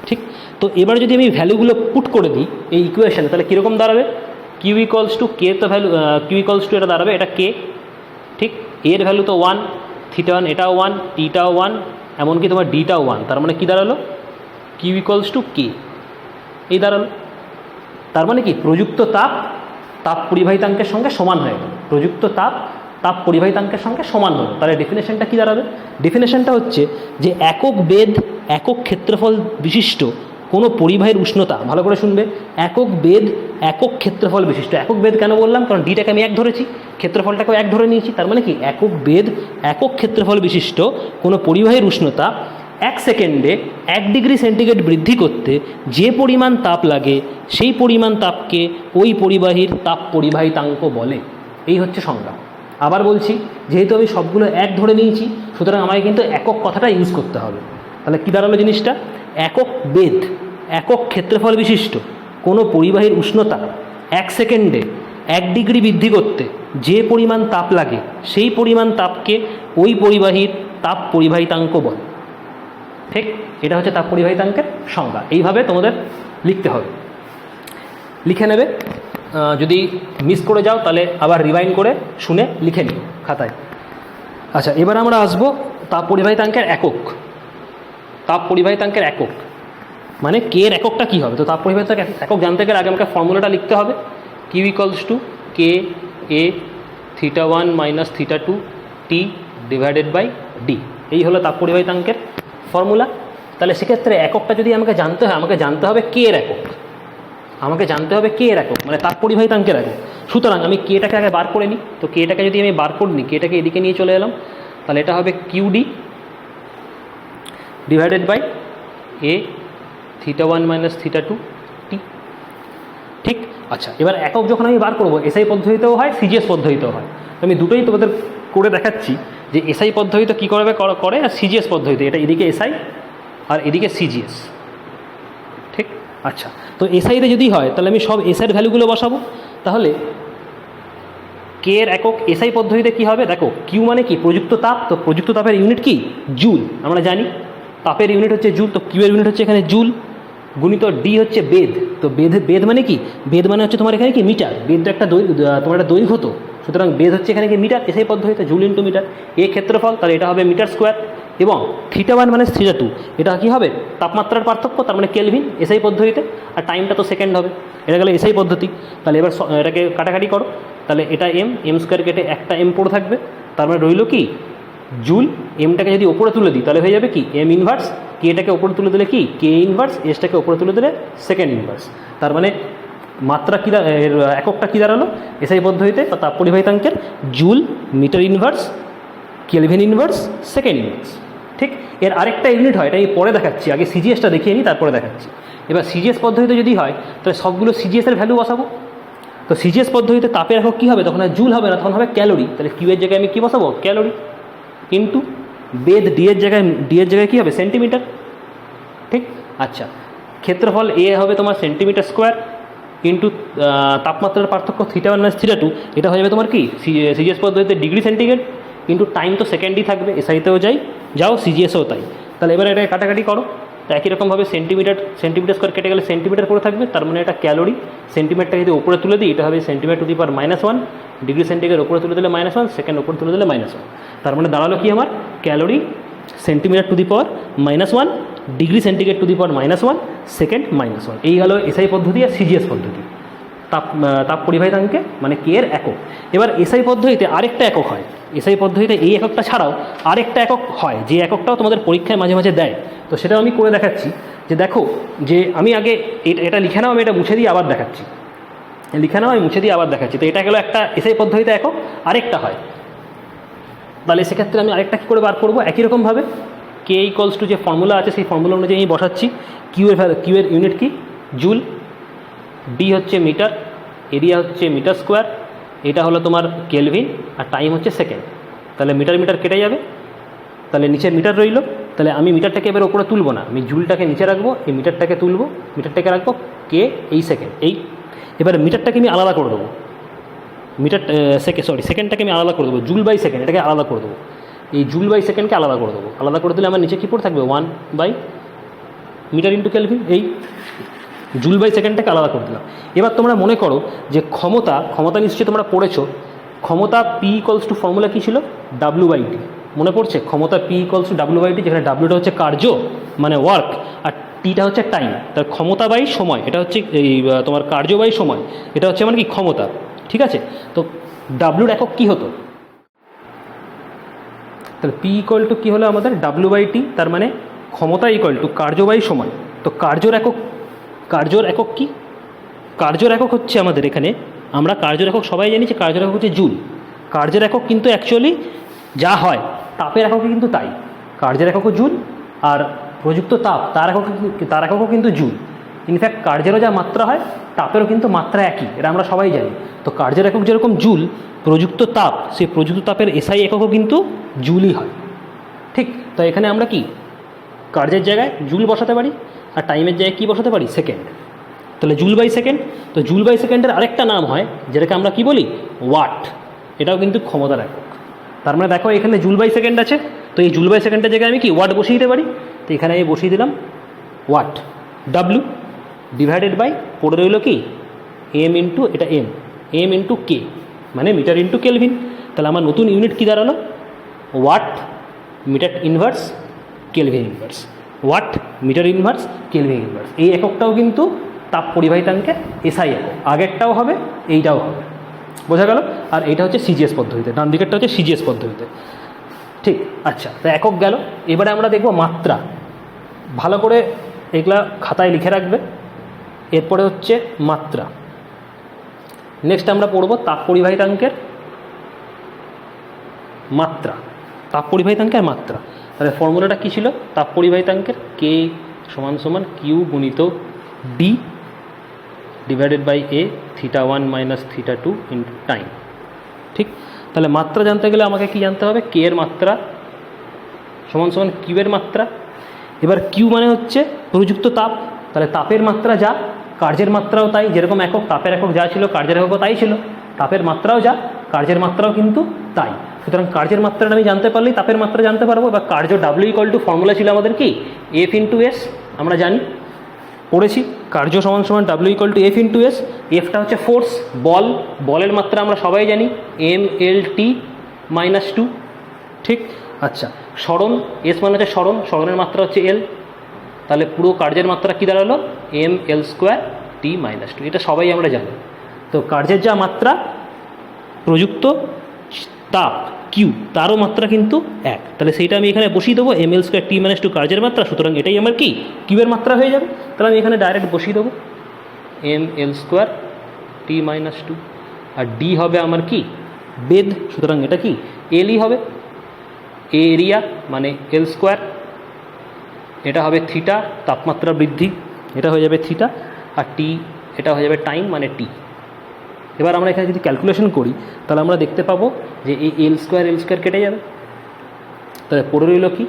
ঠিক, তো এবার যদি আমি ভ্যালুগুলো পুট করে দিই এই ইকুয়েশানে, তাহলে কীরকম দাঁড়াবে, কিউ ইকুয়ালস টু কে, তো ভ্যালু কিউ ইকুয়ালস টু এটা দাঁড়াবে, এটা কে, ঠিক, এর ভ্যালু তো 1, θ1 এটাও 1, টিটাও 1, এমনকি তোমার ডিটাও 1, তার মানে কী দাঁড়ালো, কিউ ইকুয়ালস টু কে, এই দাঁড়ালো। তার মানে কি, প্রযুক্ত তাপ তাপ পরিবাহিতাঙ্কের সঙ্গে সমান হয়ে গেল, প্রযুক্ত তাপ তাপ পরিবাহিতাঙ্কের সঙ্গে সমান হলো। তাহলে ডেফিনেশনটা কী দাঁড়াবে, ডেফিনেশনটা হচ্ছে যে একক বেদ একক ক্ষেত্রফল বিশিষ্ট কোনো পরিবাহীর উষ্ণতা, ভালো করে শুনবে, একক বেদ একক ক্ষেত্রফল বিশিষ্ট। একক বেদ কেন বললাম, কারণ ডিটাকে আমি 1 ধরেছি, ক্ষেত্রফলটাকেও 1 ধরে নিয়েছি। তার মানে কি, একক বেদ একক ক্ষেত্রফল বিশিষ্ট কোনো পরিবাহীর উষ্ণতা 1 সেকেন্ডে 1 ডিগ্রি সেন্টিগ্রেড বৃদ্ধি করতে যে পরিমাণ তাপ লাগে সেই পরিমাণ তাপকে ওই পরিবাহীর তাপ পরিবাহিতাঙ্ক বলে। এই হচ্ছে সংজ্ঞা। আবার বলছি, যেহেতু আমি সবগুলো 1 ধরে নিয়েছি, সুতরাং আমাকে কিন্তু একক কথাটা ইউজ করতে হবে। তাহলে কী দাঁড়ালো জিনিসটা, একক বেদ একক ক্ষেত্রফল বিশিষ্ট কোনো পরিবাহীর উষ্ণতা 1 সেকেন্ডে 1 ডিগ্রি বৃদ্ধি করতে যে পরিমাণ তাপ লাগে সেই পরিমাণ তাপকে ওই পরিবাহীর তাপ পরিবাহিতাঙ্ক বলে। ঠিক, এটা হচ্ছে তাপ পরিবাহিতাঙ্কের সংজ্ঞা। এইভাবে তোমাদের লিখতে হবে, লিখে নেবে। যদি মিস করে যাও তাহলে আবার রিভাইন্ড করে শুনে লিখে নিও খাতায়। আচ্ছা, এবার আমরা আসবো তাপ পরিবাহিতাঙ্কের একক। তাপ পরিবাহিতাঙ্কের একক মানে কে এর এককটা কী হবে? তো তাপ পরিবাহিতাঙ্ক একক জানতে গেলে আগে আমাকে ফর্মুলাটা লিখতে হবে। Q equals to K A θ1 minus θ2 T divided by D, এই হলো তাপ পরিবাহিতাঙ্কের ফর্মুলা। তাহলে সেক্ষেত্রে এককটা যদি আমাকে জানতে হয়, আমাকে জানতে হবে কে এর একক, আমাকে জানতে হবে কে এর একক মানে তাপ পরিবাহিতাঙ্কের একক। সুতরাং আমি কেটাকে আগে বার করে নিই। তো কেটাকে যদি আমি বার করে নিই, কেটাকে এদিকে নিয়ে চলে এলাম, তাহলে এটা হবে Q D divided by A θ1 minus θ2 T. ঠিক। আচ্ছা, এবার একক যখন আমি বার করবো, এসআই পদ্ধতিতেও হয়, সিজিএস পদ্ধতিতেও হয়। আমি দুটোই তোমাদের করে দেখাচ্ছি যে এসআই পদ্ধতিতে কী করে আর সিজিএস পদ্ধতিতে। এটা এদিকে এসআই আর এদিকে সিজিএস। ঠিক। আচ্ছা, তো এসআইতে যদি হয় তাহলে আমি সব এসআইয়ের ভ্যালুগুলো বসাবো। তাহলে কে এর একক এসআই পদ্ধতিতে কী হবে? দেখো, কিউ মানে কি? প্রযুক্ত তাপ। তো প্রযুক্ত তাপের ইউনিট কি? জুল। আমরা জানি তাপের ইউনিট হচ্ছে জুল। তো কিউ এর ইউনিট হচ্ছে এখানে জুল, গুণিত ডি হচ্ছে বেদ। তো বেদ মানে কি? বেদ মানে হচ্ছে তোমার এখানে কি? মিটার। বেদ তো একটা তোমার একটা দৈর্ঘ্য, তো সুতরাং বেদ হচ্ছে এখানে কি? মিটার। এসআই পদ্ধতিতে জুল ইন্টু মিটার। এ ক্ষেত্রফল, তাহলে এটা হবে মিটার স্কোয়ার। এবং θ1 মানে θ2, এটা কি হবে? তাপমাত্রার পার্থক্য, তার মানে কেলভিন এসআই পদ্ধতিতে। আর টাইমটা তো সেকেন্ড হবে। এটা গেলে এসআই পদ্ধতি। তাহলে এবার এটাকে কাটাকাটি করো, তাহলে এটা এম স্কোয়ার কেটে একটা এম পড়ে থাকবে, তার মানে রইল কি? জুল। এমটাকে যদি ওপরে তুলে দিই তাহলে হয়ে যাবে কি? M inverse. কেটাকে ওপরে তুলে দিলে কি? কে ইনভার্স। এসটাকে ওপরে তুলে দিলে সেকেন্ড ইনভার্স। তার মানে মাত্রা কী এককটা কী দাঁড়ালো এসআই পদ্ধতিতে তাপ পরিবাহিতাঙ্কের? Joule, metre inverse, kelvin inverse, second inverse. ঠিক। এর আরেকটা ইউনিট হয়, এটা আমি পরে দেখাচ্ছি, আগে সিজিএসটা দেখিয়ে নিই, তারপরে দেখাচ্ছি। এবার সিজিএস পদ্ধতিতে যদি হয় তাহলে সবগুলো সিজিএসের ভ্যালু বসাবো। তো সিজিএস পদ্ধতিতে তাপের একক কী হবে? তখন আর জুল হবে না, তখন হবে ক্যালোরি। তাহলে কিউ এর জায়গায় আমি কী বসাবো? ক্যালোরি। কিন্তু বেদ ডি এর জায়গায় কী হবে? সেন্টিমিটার। ঠিক। আচ্ছা, ক্ষেত্রফল এ হবে তোমার সেন্টিমিটার স্কোয়ার, কিন্তু তাপমাত্রার পার্থক্য θ1 মাইনাস θ2, এটা হয়ে যাবে তোমার কি? সিজিএস পদ্ধতিতে ডিগ্রি সেন্টিগ্রেড, কিন্তু টাইম তো সেকেন্ডই থাকবে। এসআইতেও যাও সিজিএসও তাই। তাহলে এবার এটা কাটাকাটি করো, তো একই রকমভাবে সেন্টিমিটার স্কোয়ার কেটে গেলে সেন্টিমিটার পড়ে থাকবে, তার মানে এটা ক্যালোরি। সেন্টিমিটারটা যদি ওপরে তুলে দিই, এটা হবে centimetre two the power -1, degree centigrade ওপরে তুলে দিলে -1, সেকেন্ড ওপরে তুলে দিলে -1। তার মানে দাঁড়ালো কি আমার? Calorie centimetre two the power -1, degree centigrade two the power -1, second -1। এই হলো এসআই পদ্ধতি আর সিজিএস পদ্ধতি তাপ পরিবাহিতাঙ্কে মানে কে এর একক। এবার এসআই পদ্ধতিতে আরেকটা একক হয়। এসআই পদ্ধতিতে এই এককটা ছাড়াও আরেকটা একক হয়, যে এককটাও তোমাদের পরীক্ষায় মাঝে মাঝে দেয়। তো সেটাও আমি করে দেখাচ্ছি। যে দেখো, যে আমি আগে এটা লিখে নাও, আমি এটা মুছে দিয়ে আবার দেখাচ্ছি। লিখে নাও, আমি মুছে দিয়ে আবার দেখাচ্ছি। তো এটা গেলো একটা এসআই পদ্ধতিতে একক। আরেকটা হয়, তাহলে সেক্ষেত্রে আমি আরেকটা কী করে বার করবো? একই রকমভাবে কে ইকুয়ালস টু যে ফর্মুলা আছে, সেই ফর্মুলা অনুযায়ী আমি বসাচ্ছি। কিউ এর ইউনিট কি? জুল। ডি হচ্ছে মিটার, এরিয়া হচ্ছে মিটার স্কোয়ার, এটা হলো তোমার কেলভিন, আর টাইম হচ্ছে সেকেন্ড। তাহলে মিটার কেটে যাবে, তাহলে নিচে মিটার রইল। তাহলে আমি মিটারটাকে এবার ওপরে তুলব না, আমি জুলটাকে নিচে রাখবো, এই মিটারটাকে তুলবো, মিটারটাকে রাখবো কে এই সেকেন্ড এই। এবার মিটারটাকে আমি আলাদা করে দেবো, সেকেন্ডটাকে আমি আলাদা করে দেবো, জুল বাই সেকেন্ড এটাকে আলাদা করে দেবো। এই জুল বাই সেকেন্ডকে আলাদা করে দেবো। আলাদা করে দিলে আমার নিচে কী পড়ে থাকবে? 1 বাই মিটার ইন্টু কেলভিন। এই জুল বাই সেকেন্ডটাকে আলাদা করে দিলাম। এবার তোমরা মনে করো যে ক্ষমতা নিশ্চয়ই তোমরা পড়েছো। ক্ষমতা পি ইকুয়ালস টু ফর্মুলা কী ছিল? W/T। মনে পড়ছে? ক্ষমতা পি ইকুয়ালস টু W/T, যেখানে ডাব্লিউটা হচ্ছে কার্য মানে ওয়ার্ক, আর টিটা হচ্ছে টাইম। তার ক্ষমতা বাই সময়, এটা হচ্ছে এই তোমার কার্য বাই সময়, এটা হচ্ছে মানে কি? ক্ষমতা। ঠিক আছে। তো ডাব্লিউর একক কী হতো? তাহলে পি ইকুয়াল টু কী হলো আমাদের? W/T, তার মানে ক্ষমতা ইকুয়াল টু কার্য বাই সময়। তো কার্যর একক কি? কার্যর একক হচ্ছে আমাদের এখানে, আমরা কার্যর একক সবাই জানি যে কার্যর একক হচ্ছে জুল। কার্যের একক কিন্তু অ্যাকচুয়ালি যা হয় তাপের এককে কিন্তু তাই, কার্যের এককও জুল, আর প্রযুক্ত তাপ তার এককও কিন্তু জুল। ইনফ্যাক্ট কার্যেরও যা মাত্রা হয় তাপেরও কিন্তু মাত্রা একই, এটা আমরা সবাই জানি। তো কার্যের একক যেরকম জুল, প্রযুক্ত তাপ, সেই প্রযুক্ত তাপের এসআই এককও কিন্তু জুলই হয়। ঠিক। তো এখানে আমরা কি কার্যের জায়গায় জুল বসাতে পারি, আর টাইমের জায়গায় কী বসাতে পারি? সেকেন্ড। তাহলে জুল বাই সেকেন্ড। তো জুল বাই সেকেন্ডের আরেকটা নাম হয় যেটাকে আমরা কি বলি? ওয়াট। এটাও কিন্তু ক্ষমতার একক। তার মানে দেখো এখানে জুল বাই সেকেন্ড আছে, তো এই জুল বাই সেকেন্ডের জায়গায় আমি কি ওয়াট বসিয়ে দিতে পারি। তো এখানে আমি বসিয়ে দিলাম ওয়াট, ডাব্লু। ডিভাইডেড বাই পড়ে রইল কি এম ইন্টু এটা এম ইন্টু কে, মানে মিটার ইন্টু কেলভিন। তাহলে আমার নতুন ইউনিট কী দাঁড়ালো? Watt metre inverse kelvin inverse, watt metre inverse kelvin inverse. এই এককটাও কিন্তু তাপ পরিবাহিতাঙ্কে এসআই একক, আগেরটাও হবে এইটাও হবে, বোঝা গেল? আর এইটা হচ্ছে সিজিএস পদ্ধতিতে, ডান দিকেরটা হচ্ছে সিজিএস পদ্ধতিতে, ঠিক। আচ্ছা, তো একক গেল। এবারে আমরা দেখব মাত্রা। ভালো করে এগুলা খাতায় লিখে রাখবে। এরপরে হচ্ছে মাত্রা। নেক্সট আমরা পড়ব তাপ পরিবাহিতাঙ্কের মাত্রা, তাপ পরিবাহিতাঙ্কের মাত্রা। তাহলে ফর্মুলাটা কী ছিল? তাপ পরিবাহিতাঙ্কের কে সমান সমান কিউ গুণিত D divided by A θ1 minus θ2 into time, ঠিক। তাহলে মাত্রা জানতে গেলে আমাকে কি জানতে হবে? কে এর মাত্রা সমান সমান কিউ এর মাত্রা। এবার কিউ মানে হচ্ছে প্রযুক্ত তাপ, তাহলে তাপের মাত্রা যা কার্যের মাত্রাও তাই। যেরকম একক তাপের একক যা ছিল কার্যের এককও তাই ছিল, তাপের মাত্রাও যা কার্যের মাত্রাও কিন্তু তাই। সুতরাং কার্যের মাত্রাটা আমি জানতে পারলেই তাপের মাত্রা জানতে পারবো। এবার কার্য ডাব্লিউ ইকুয়াল টু ফর্মুলা ছিল আমাদের কি এফ ইন্টু এস, আমরা জানি পড়েছি কার্য সমান সমান W equal to F into S. এফটা হচ্ছে ফোর্স, বল, বলের মাত্রা আমরা সবাই জানি M L T minus two, ঠিক। আচ্ছা, স্মরণ, এস মানে হচ্ছে স্মরণ, স্মরণের মাত্রা হচ্ছে এল। তাহলে পুরো কার্যের মাত্রা কী দাঁড়ালো? এম এল স্কোয়ার টি মাইনাস টু, এটা সবাই আমরা জানি। তো কার্যের যা মাত্রা প্রযুক্ত তাপ কিউ তারও মাত্রা কিন্তু এক, তাহলে সেইটা আমি এখানে বসিয়ে দেবো এম এল স্কোয়ার টি মাইনাস টু কার্যের মাত্রা। সুতরাং এটাই আমার কি কিউয়ের মাত্রা হয়ে যাবে। তাহলে আমি এখানে ডাইরেক্ট বসিয়ে দেবো এম এল স্কোয়ার টি মাইনাস টু, আর ডি হবে আমার কি বেদ, সুতরাং এটা কি এলই হবে। এরিয়া মানে এল স্কোয়ার, এটা হবে থিটা তাপমাত্রা বৃদ্ধি, এটা হয়ে যাবে থিটা, আর টি এটা হয়ে যাবে টাইম মানে টি। এবার আমরা এখানে যদি ক্যালকুলেশন করি তাহলে আমরা দেখতে পাবো যে এই এল স্কোয়ার কেটে যাবে। তাহলে পড়ে রইল কি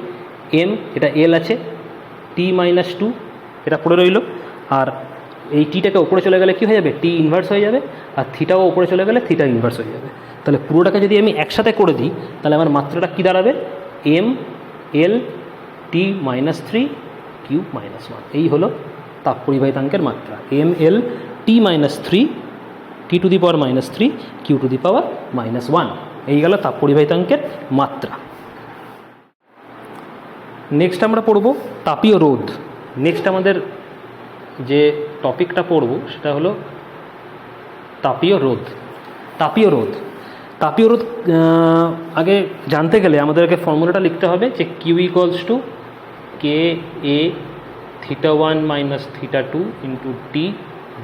এম, এটা এল আছে, টি মাইনাস টু এটা পড়ে রইল, আর এই টিটাকে ওপরে চলে গেলে কী হয়ে যাবে? টি ইনভার্স হয়ে যাবে, আর থিটাও ওপরে চলে গেলে থিটা ইনভার্স হয়ে যাবে। তাহলে পুরোটাকে যদি আমি একসাথে করে দিই তাহলে আমার মাত্রাটা কী দাঁড়াবে? M L T minus three Q minus one. এই হলো তাপ পরিবাহিতাঙ্কের মাত্রা, M L T minus three T to the power minus three Q to the power minus one. এই গেল তাপ পরিবাহিতাঙ্কের মাত্রা। নেক্সট আমরা পড়ব তাপীয় রোধ। নেক্সট আমাদের যে টপিকটা পড়ব সেটা হলো তাপীয় রোধ। তাপীয় রোধ, তাপীয় রোধ আগে জানতে গেলে আমাদেরকে ফর্মুলাটা লিখতে হবে যে Q equals to K A θ1 minus θ2 into T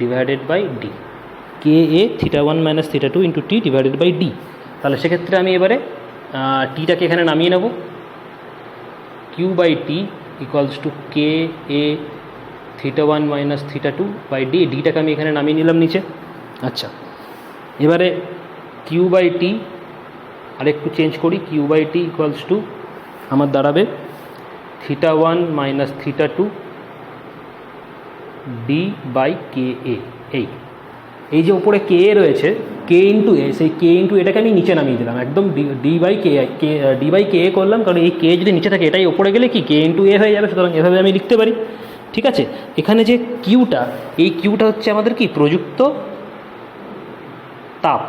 divided by D, K A θ1 minus θ2 into T divided by D. তাহলে সেক্ষেত্রে আমি এবারে টিটাকে এখানে নামিয়ে নেব, Q by T equals to K A θ1 minus θ2 by D, ডিটাকে আমি এখানে নামিয়ে নিলাম নিচে। আচ্ছা, এবারে কিউ বাই টি আরেকটু চেঞ্জ করি, Q by T equals to আমার দাঁড়াবে θ1 minus θ2 D by K A. এই যে উপরে কে এ রয়েছে কে ইন্টু এ, সেই কে ইন্টু এটাকে আমি নিচে নামিয়ে দিলাম, একদম ডি বাই কে এ করলাম, কারণ এই কে যদি নিচে থাকে এটাই উপরে গেলে কি কে ইন্টু এ হয়ে যাবে। সুতরাং এভাবে আমি লিখতে পারি, ঠিক আছে। এখানে যে কিউটা, এই কিউটা হচ্ছে আমাদের কি প্রযুক্ত তাপ,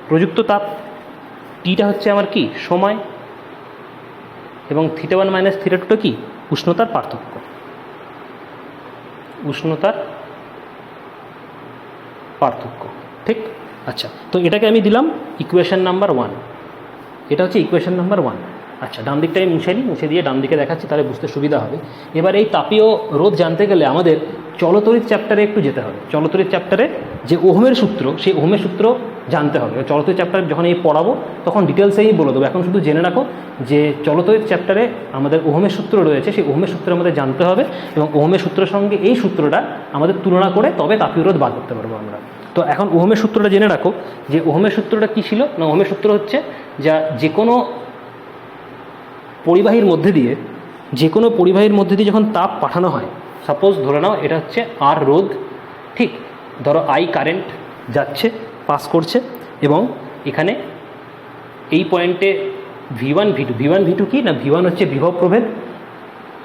প্রযুক্ত তাপ। টিটা হচ্ছে আমার কি সময়, এবং θ1 মাইনাস θ2টা কি উষ্ণতার পার্থক্য, উষ্ণতার পার্থক্য, ঠিক। আচ্ছা, তো এটাকে আমি দিলাম ইকুয়েশন নাম্বার 1, এটা হচ্ছে ইকুয়েশন নাম্বার 1। আচ্ছা, ডান দিকটা আমি মুছে দিয়ে ডান দিকে দেখাচ্ছি, তাহলে বুঝতে সুবিধা হবে। এবার এই তাপীয় রোধ জানতে গেলে আমাদের চলতরিৎ চ্যাপ্টারে একটু যেতে হবে। চলতরিৎ চ্যাপ্টারে যে ওহমের সূত্র, সেই ওহমের সূত্র জানতে হবে। চলতরিৎ চ্যাপ্টারে যখন এই পড়াবো তখন ডিটেলসেই বলে দেবো। এখন শুধু জেনে রাখো যে চলতরিৎ চ্যাপ্টারে আমাদের ওহমের সূত্র রয়েছে, সেই ওহমের সূত্র আমাদের জানতে হবে, এবং ওহমের সূত্রের সঙ্গে এই সূত্রটা আমাদের তুলনা করে তবে তাপীয় রোধ বার করতে পারবো আমরা। তো এখন ওহমের সূত্রটা জেনে রাখো, যে ওহমের সূত্রটা কী ছিল না, ওহমের সূত্র হচ্ছে যে কোনো পরিবাহীর মধ্যে দিয়ে যখন তাপ পাঠানো হয়, সাপোজ ধরে নাও এটা হচ্ছে আর রোধ, ঠিক। ধরো আই কারেন্ট যাচ্ছে, পাস করছে, এবং এখানে এই পয়েন্টে V1 V2 কি না, V1 হচ্ছে বিভব প্রভেদ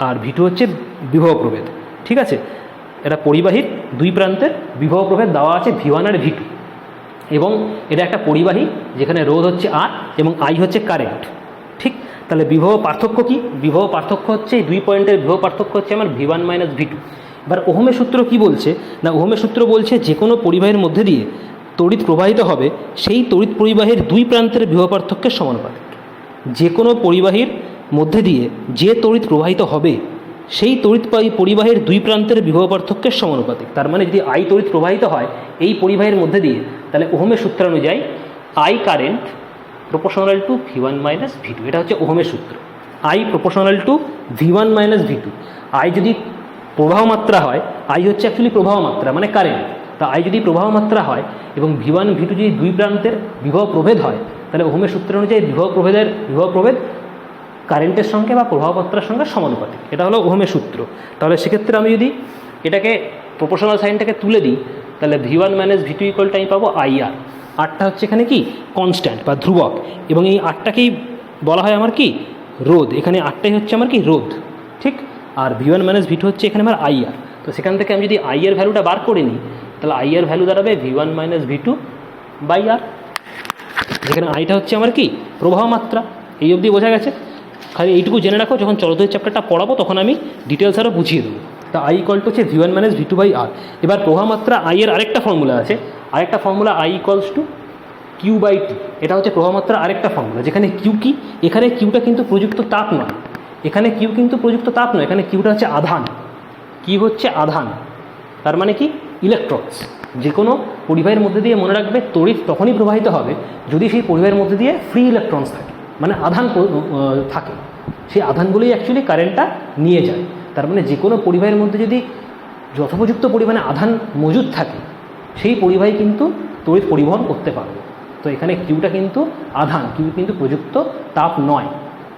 আর V2 হচ্ছে বিভব প্রভেদ, ঠিক আছে। এটা পরিবাহীর দুই প্রান্তের বিভব প্রভেদ দেওয়া আছে V1 আর V2, এবং এটা একটা পরিবাহী যেখানে রোধ হচ্ছে R এবং I হচ্ছে কারেন্ট। ঠিক, তাহলে বিভব পার্থক্য কি? বিভব পার্থক্য হচ্ছে এই দুই পয়েন্টের বিভব পার্থক্য হচ্ছে আমার V1 - V2। এবার ওহমের সূত্র কি বলছে না, ওহমের সূত্র বলছে যে কোনো পরিবাহীর মধ্যে দিয়ে তড়িৎ প্রবাহিত হবে সেই তড়িৎ পরিবাহীর দুই প্রান্তের বিভব পার্থক্যের সমানুপাতিক। যে কোনো পরিবাহীর মধ্যে দিয়ে যে তড়িৎ প্রবাহিত হবে সেই তড়িৎ পরিবাহীর দুই প্রান্তের বিভব পার্থক্যের সমানুপাতিক। তার মানে যদি I তড়িৎ প্রবাহিত হয় এই পরিবাহীর মধ্যে দিয়ে, তাহলে ওহমের সূত্র অনুযায়ী I current proportional to V1 - V2। এটা হচ্ছে ওহমের সূত্র, I proportional to V1 - V2। I যদি প্রবাহ মাত্রা হয়, I হচ্ছে অ্যাকচুয়ালি প্রবাহ মাত্রা মানে কারেন্ট, তা I যদি প্রবাহ মাত্রা হয় এবং V1 V2 যদি দুই প্রান্তের বিভব প্রভেদ হয়, তাহলে ওহমের সূত্র অনুযায়ী বিভব প্রভেদ কারেন্টের সঙ্গে বা প্রবাহ মাত্রার সঙ্গে সমানুপাতিক। এটা হলো ওহমের সূত্র। তাহলে সেক্ষেত্রে আমি যদি এটাকে প্রপোর্শনাল সাইনটাকে তুলে দিই, তাহলে V1 - V2 ইকুয়ালটা আমি পাবো IR। আরটা হচ্ছে এখানে কি কনস্ট্যান্ট বা ধ্রুবক, এবং এই আরটাকেই বলা হয় আমার কি রোধ। এখানে আরটাই হচ্ছে আমার কি রোধ। ঠিক, আর V1 - V2 হচ্ছে এখানে আমার IR। তো সেখান থেকে আমি যদি I এর ভ্যালুটা বার করে নিই, তাহলে I এর ভ্যালু দাঁড়াবে V1 - V2 বাই R, যেখানে আইটা হচ্ছে আমার কি প্রবাহ মাত্রা। এই অবধি বোঝা গেছে? খালি এইটুকু জেনে রাখো, যখন চলতৈর চ্যাপ্টারটা পড়াবো তখন আমি ডিটেলস আরও বুঝিয়ে দেবো। তা I ইকুয়াল টু হচ্ছে V1 - V2 বাই R। এবার প্রবাহ মাত্রা I এর আরেকটা ফর্মুলা আছে, আরেকটা formula I equals to Q/T। এটা হচ্ছে প্রবাহ মাত্রা আরেকটা ফর্মুলা, যেখানে Q কি, এখানে Qটা কিন্তু প্রযুক্ত তাপ নয়, এখানে Q কিন্তু প্রযুক্ত তাপ নয়, এখানে Qটা হচ্ছে আধান। কি হচ্ছে আধান, তার মানে কি ইলেকট্রনস। যে কোনো পরিবাহীর মধ্যে দিয়ে মনে রাখবে তড়িৎ তখনই প্রবাহিত হবে যদি সেই পরিবাহীর মধ্যে দিয়ে ফ্রি ইলেকট্রনস থাকে, মানে আধান থাকে। সেই আধানগুলোই অ্যাকচুয়ালি কারেন্টটা নিয়ে যায়। তার মানে যে কোনো পরিবাহীর মধ্যে যদি যথোপযুক্ত পরিমাণে আধান মজুদ থাকে, সেই পরিবাহী কিন্তু তড়িৎ পরিবহন করতে পারবে। তো এখানে কিউটা কিন্তু আধান, কিউ কিন্তু প্রযুক্ত তাপ নয়।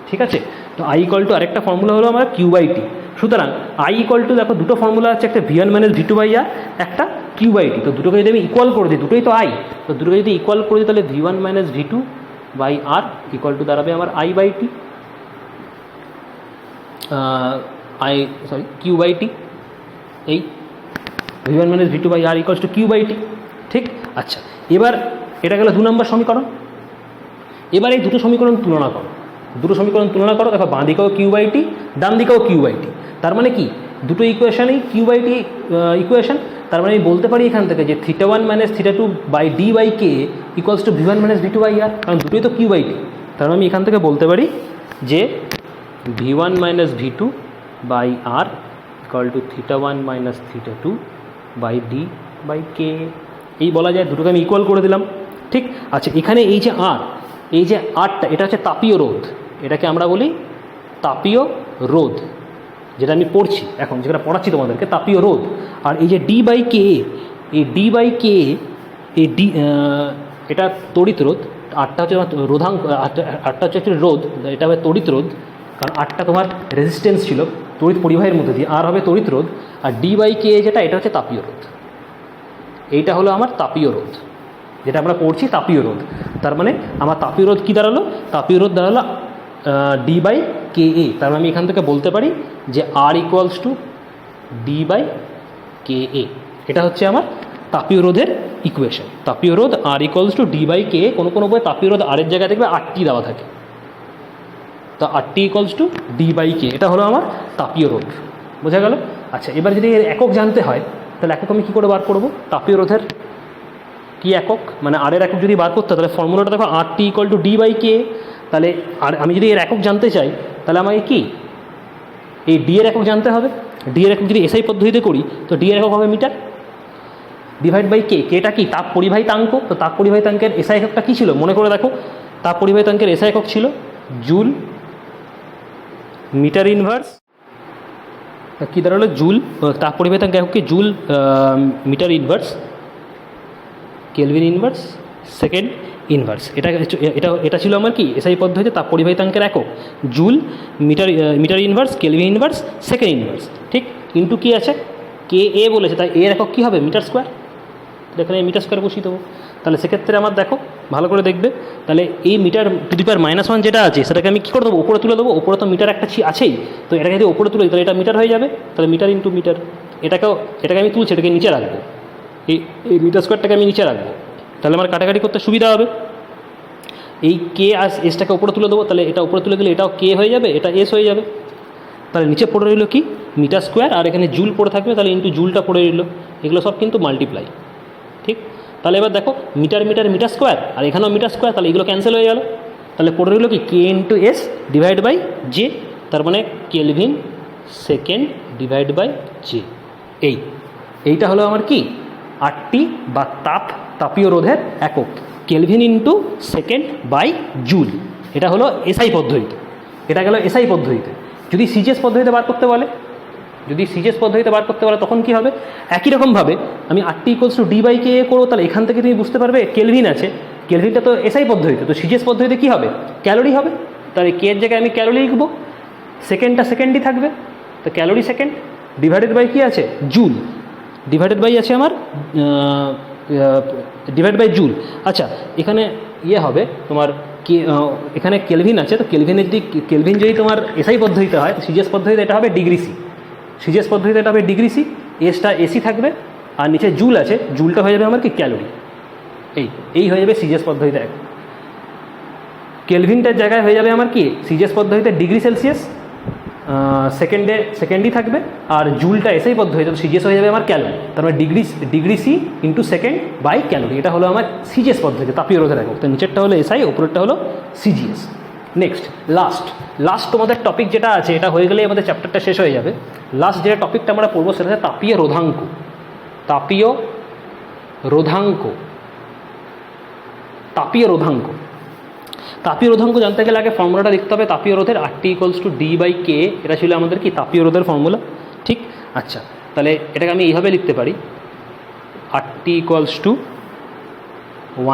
ঠিক আছে, তো I ইকুয়াল টু আরেকটা ফর্মুলা হলো আমার Q/T। সুতরাং I ইকুয়াল টু দেখো দুটো ফর্মুলা আছে, একটা V1 - V2 বাই R, একটা Q/T। তো দুটোকে যদি আমি ইকুয়াল করে দিই, দুটোই তো I, তো দুটোকে যদি ইকুয়াল করে দিই তাহলে V1 - V2 by R equal two দাঁড়াবে আমার I/T, Q/T। এই V1 - V2 by R equals to Q/T। ঠিক, আচ্ছা, এবার এটা গেল 2 নম্বর সমীকরণ। এবার এই দুটো সমীকরণ তুলনা করো, দেখো বাঁ দিকেও Q/T, ডান দিকেও Q/T। তার মানে কি দুটো ইকুয়েশনই Q/T ইকুয়েশন। তার মানে আমি বলতে পারি এখান থেকে যে θ1 - θ2 by D/K equals to V1 - V2 by R, কারণ দুটোই তো Q/T। তার মানে আমি এখান থেকে বলতে পারি যে V1 - V2 by R equal to θ1 - θ2 by D/K। এই বলা যায়, দুটোকে আমি ইকুয়াল করে দিলাম। ঠিক, আচ্ছা, এখানে এই যে আরটা, এটা হচ্ছে তাপীয় রোধ, এটাকে আমরা বলি তাপীয় রোধ, যেটা আমি পড়ছি এখন, যেটা পড়াচ্ছি তোমাদেরকে, তাপীয় রোধ। আর এই যে D/K, এই D/K, এই D, এটা তড়িৎ রোধ। আরটা হচ্ছে রোধাঙ্ক, আরটা হচ্ছে একটি রোধ, এটা হবে তড়িৎ রোধ, কারণ আরটা তোমার রেজিস্ট্যান্স ছিল তড়িৎ পরিবাহের মধ্যে দিয়ে, আর হবে তড়িৎ রোধ। আর D/K যেটা, এটা হচ্ছে তাপীয় রোধ। এইটা হলো আমার তাপীয় রোধ, যেটা আমরা পড়ছি তাপীয় রোধ। তার মানে আমার তাপীয় রোধ কী দাঁড়ালো, তাপীয় রোধ দাঁড়ালো D/KA। তার মানে আমি এখান থেকে বলতে পারি যে R ইকুয়ালস টু D/KA। এটা হচ্ছে আমার তাপীয় রোধের ইকুয়েশন। তাপীয় রোধ R ইকুয়ালস টু D/KA। কোনো বই তাপীয় রোধ R এর জায়গায় দেখবে RT দেওয়া থাকে, তো RT ইকুয়ালস টু D/K। এটা হলো আমার তাপীয় রোধ, বোঝা গেল? আচ্ছা, এবার যদি এর একক জানতে হয়, তাহলে একক আমি কী করে বার করবো? তাপীয় রোধের কি একক, মানে আর এর একক যদি বার করতে হয়, তাহলে ফর্মুলাটা দেখো RT ইকুয়াল টু D/KA। তাহলে আর আমি যদি এর একক জানতে চাই, তাহলে আমাকে কি এই ডি এর একক জানতে হবে। ডি এর একক যদি এসআই পদ্ধতিতে করি, তো ডি এর একক হবে মিটার ডিভাইড বাই কে। কেটা কি তাপ পরিবাহিতাঙ্ক। তো তাপ পরিবাহিতাঙ্কের এসআই এককটা কী ছিল মনে করে দেখো, তাপ পরিবাহিতাঙ্কের এসআই একক ছিল জুল মিটার ইনভার্স, কী দাঁড়ালো জুল। তাপ পরিবাহিতাঙ্ক একক কি joule metre inverse kelvin inverse second inverse. এটা ছিল আমার কি এসআই পদ্ধতিতে তাপ পরিবাহিতাঙ্কের একক joule metre inverse kelvin inverse second inverse. ঠিক, ইন্টু কী আছে কে এ বলেছে, তাই এর একক কী হবে মিটার স্কোয়ার। এখানে মিটার স্কোয়ার বসিয়ে দেবো। তাহলে সেক্ষেত্রে আমার দেখো ভালো করে দেখবে, তাহলে এই মিটার টু দি পাওয়ার -1 যেটা আছে সেটাকে আমি কী করে দেবো, উপরে তুলে দেবো। উপরে তো মিটার একটা আছেই, তো এটাকে যদি উপরে তুলে তাহলে এটা মিটার হয়ে যাবে। তাহলে মিটার ইন্টু মিটার এটাকে আমি তুলছি, এটাকে নিচে রাখবো, এই মিটার স্কোয়ারটাকে আমি নিচে রাখবো, তাহলে আমার কাটাকাটি করতে সুবিধা হবে। এই কে আর এসটাকে উপরে তুলে দেবো, তাহলে এটা উপরে তুলে গেলে এটাও কে হয়ে যাবে, এটা এস হয়ে যাবে। তাহলে নিচে পড়ে রইল কি মিটার স্কোয়ার, আর এখানে জুল পড়ে থাকবে, তাহলে ইন্টু জুলটা পড়ে রইল। এগুলো সব কিন্তু মাল্টিপ্লাই, ঠিক। তাহলে এবার দেখো মিটার মিটার মিটার স্কোয়ার, আর এখানেও মিটার স্কোয়ার, তাহলে এগুলো ক্যান্সেল হয়ে গেল। তাহলে পড়ে রইল কি K into S divide by J, তার মানে kelvin second divide by J. এইটা হলো আমার কি আরটি বা তাপীয় রোধের একক, kelvin into second by joule. এটা হলো এসআই পদ্ধতিতে, এটা গেল এসআই পদ্ধতিতে। যদি সিজিএস পদ্ধতিতে বার করতে বলে, তখন কি হবে, একই রকমভাবে আমি RT equals to D by K করবো, তাহলে এখান থেকে তুমি বুঝতে পারবে কেলভিন আছে, কেলভিনটা তো এসআই পদ্ধতিতে, তো সিজিএস পদ্ধতিতে কী হবে, ক্যালোরি হবে। তাহলে কে এর জায়গায় আমি ক্যালোরি লিখবো, সেকেন্ডটা সেকেন্ডই থাকবে, তো ক্যালোরি সেকেন্ড ডিভাইডেড বাই কী আছে জুল, ডিভাইডেড বাই আছে আমার ডিভাইড বাই জুল। আচ্ছা, এখানে হবে তোমার এখানে কেলভিন আছে, তো কেলভিন যদি তোমার এসআই পদ্ধতিতে হয়, তো সিজিএস পদ্ধতিতে এটা হবে ডিগ্রি সি, সিজিএস পদ্ধতিতে এটা হবে ডিগ্রি সি, এসটা এসি থাকবে, আর নিচে জুল আছে, জুলটা হয়ে যাবে আমার কি ক্যালোরি। এই হয়ে যাবে সিজিএস পদ্ধতিতে। কেলভিনটার জায়গায় হয়ে যাবে আমার কি সিজিএস পদ্ধতিতে ডিগ্রি সেলসিয়াস, সেকেন্ডই থাকবে, আর জুলটা এসআই পদ্ধতিতে, তো সিজিএস হয়ে যাবে আমার ক্যালোরি, তার মানে degree C into second by calorie. এটা হলো আমার সিজিএস পদ্ধতি, তাপীয় রোধের একক। তো নিচেরটা হলো এসআই, উপরেরটা হলো সিজিএস। নেক্সট লাস্ট তোমাদের টপিক যেটা আছে, এটা হয়ে গেলেই আমাদের চ্যাপ্টারটা শেষ হয়ে যাবে। লাস্ট যেটা টপিকটা আমরা পড়বো সেটা হচ্ছে তাপীয় রোধাঙ্ক। তাপীয় রোধাঙ্ক জানতে গেলে আগে ফর্মুলাটা দেখতে হবে তাপীয় রোধের, RT equals to D by K, এটা ছিল আমাদের কি তাপীয় রোধের ফর্মুলা, ঠিক। আচ্ছা, তাহলে এটাকে আমি এইভাবে লিখতে পারি, RT equals to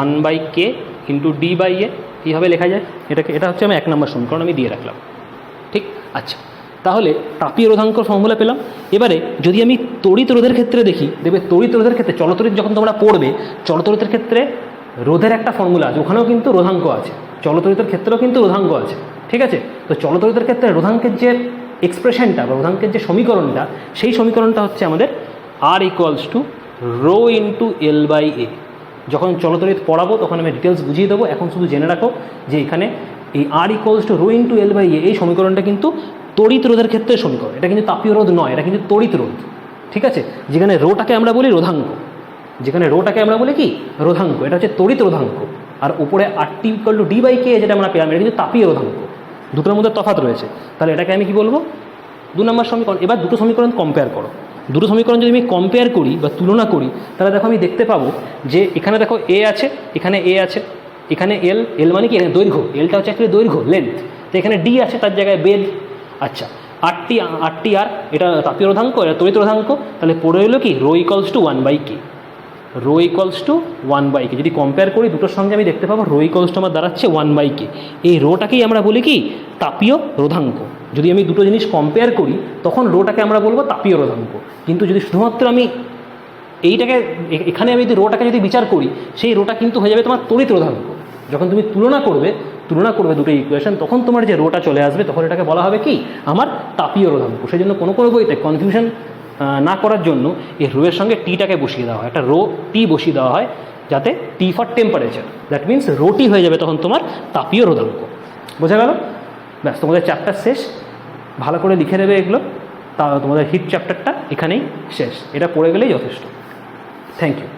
1 by K into D by A, এইভাবে লেখা যায় এটাকে। এটা হচ্ছে আমি 1 নম্বর সমীকরণ আমি দিয়ে রাখলাম, ঠিক। আচ্ছা, তাহলে তাপীয় রোধাঙ্কর ফর্মুলা পেলাম। এবারে যদি আমি তড়িৎ রোধের ক্ষেত্রে দেখি, দেখবে তড়িৎ রোধের ক্ষেত্রে চলতড়িৎ যখন তোমরা পড়বে, চলতড়িতের ক্ষেত্রে রোধের একটা ফর্মুলা আছে, ওখানেও কিন্তু রোধাঙ্ক আছে, চলতড়িতের ক্ষেত্রেও কিন্তু রোধাঙ্ক আছে, ঠিক আছে। তো চলতড়িতের ক্ষেত্রে রোধাঙ্কের যে এক্সপ্রেশনটা বা রোধাঙ্কের যে সমীকরণটা, সেই সমীকরণটা হচ্ছে আমাদের R equals to rho into L by A. যখন চলতড়িৎ পড়াবো তখন আমি ডিটেলস বুঝিয়ে দেবো, এখন শুধু জেনে রাখো যে এখানে এই R equals to rho into L by A, এই সমীকরণটা কিন্তু তড়িৎ রোধের ক্ষেত্রে সমীকরণ, এটা কিন্তু তাপীয় রোধ নয়, এটা কিন্তু তড়িৎ রোধ, ঠিক আছে। যেখানে রোটাকে আমরা বলি রোধাঙ্ক, কি রোধাঙ্ক, এটা হচ্ছে তড়িৎ রোধাঙ্ক। আর উপরে RT equal to D by K যেটা আমরা পেলাম, এটা কিন্তু তাপীয় রোধাঙ্ক, দুটোর মধ্যে তফাৎ রয়েছে। তাহলে এটাকে আমি কি বলবো, 2 নম্বর সমীকরণ। এবার দুটো সমীকরণ কম্পেয়ার করো, দুটো সমীকরণ যদি আমি কম্পেয়ার করি বা তুলনা করি, তাহলে দেখো আমি দেখতে পাবো যে এখানে দেখো এ আছে, এখানে এ আছে, এখানে এল মানে কি এখানে দৈর্ঘ্য, এলটা হচ্ছে অ্যাকচুয়ালি দৈর্ঘ্য লেন্থ, তো এখানে ডি আছে, তার জায়গায় বেদ। আচ্ছা, আরটি আর এটা তাপীয় রোধাঙ্ক, এটা তড়িৎ রোধাঙ্ক, তাহলে পড়ে হলো কি rho equals to 1 by K, rho equals to 1 by K. যদি কম্পেয়ার করি দুটোর সঙ্গে আমি দেখতে পাবো রো ইকুয়ালস টু আমার দাঁড়াচ্ছে 1 বাই কে। এই রোটাকেই আমরা বলি কি তাপীয় রোধাঙ্ক। যদি আমি দুটো জিনিস কম্পেয়ার করি তখন রোটাকে আমরা বলবো তাপীয় রোধাঙ্ক। কিন্তু যদি শুধুমাত্র আমি এখানে আমি যদি রোটাকে যদি বিচার করি, সেই রোটা কিন্তু হয়ে যাবে তোমার তড়িৎ রোধাঙ্ক। যখন তুমি তুলনা করবে দুটো ইকুয়েশন, তখন তোমার যে রোটা চলে আসবে, তখন এটাকে বলা হবে কি আমার তাপীয় রোধাঙ্ক। সেই জন্য কোনো বইতে কনফিউশন না করার জন্য এই রোয়ের সঙ্গে টিটাকে বসিয়ে দেওয়া হয়, একটা রো টি বসিয়ে দেওয়া হয়, যাতে T for temperature, that means rho T হয়ে যাবে তখন তোমার তাপীয় রোধাঙ্ক। বোঝা গেল? ব্যাস, তোমাদের চ্যাপ্টার শেষ। ভালো করে লিখে নেবে এগুলো, তা তোমাদের হিট চ্যাপ্টারটা এখানেই শেষ। এটা পড়ে গেলেই যথেষ্ট। Thank you.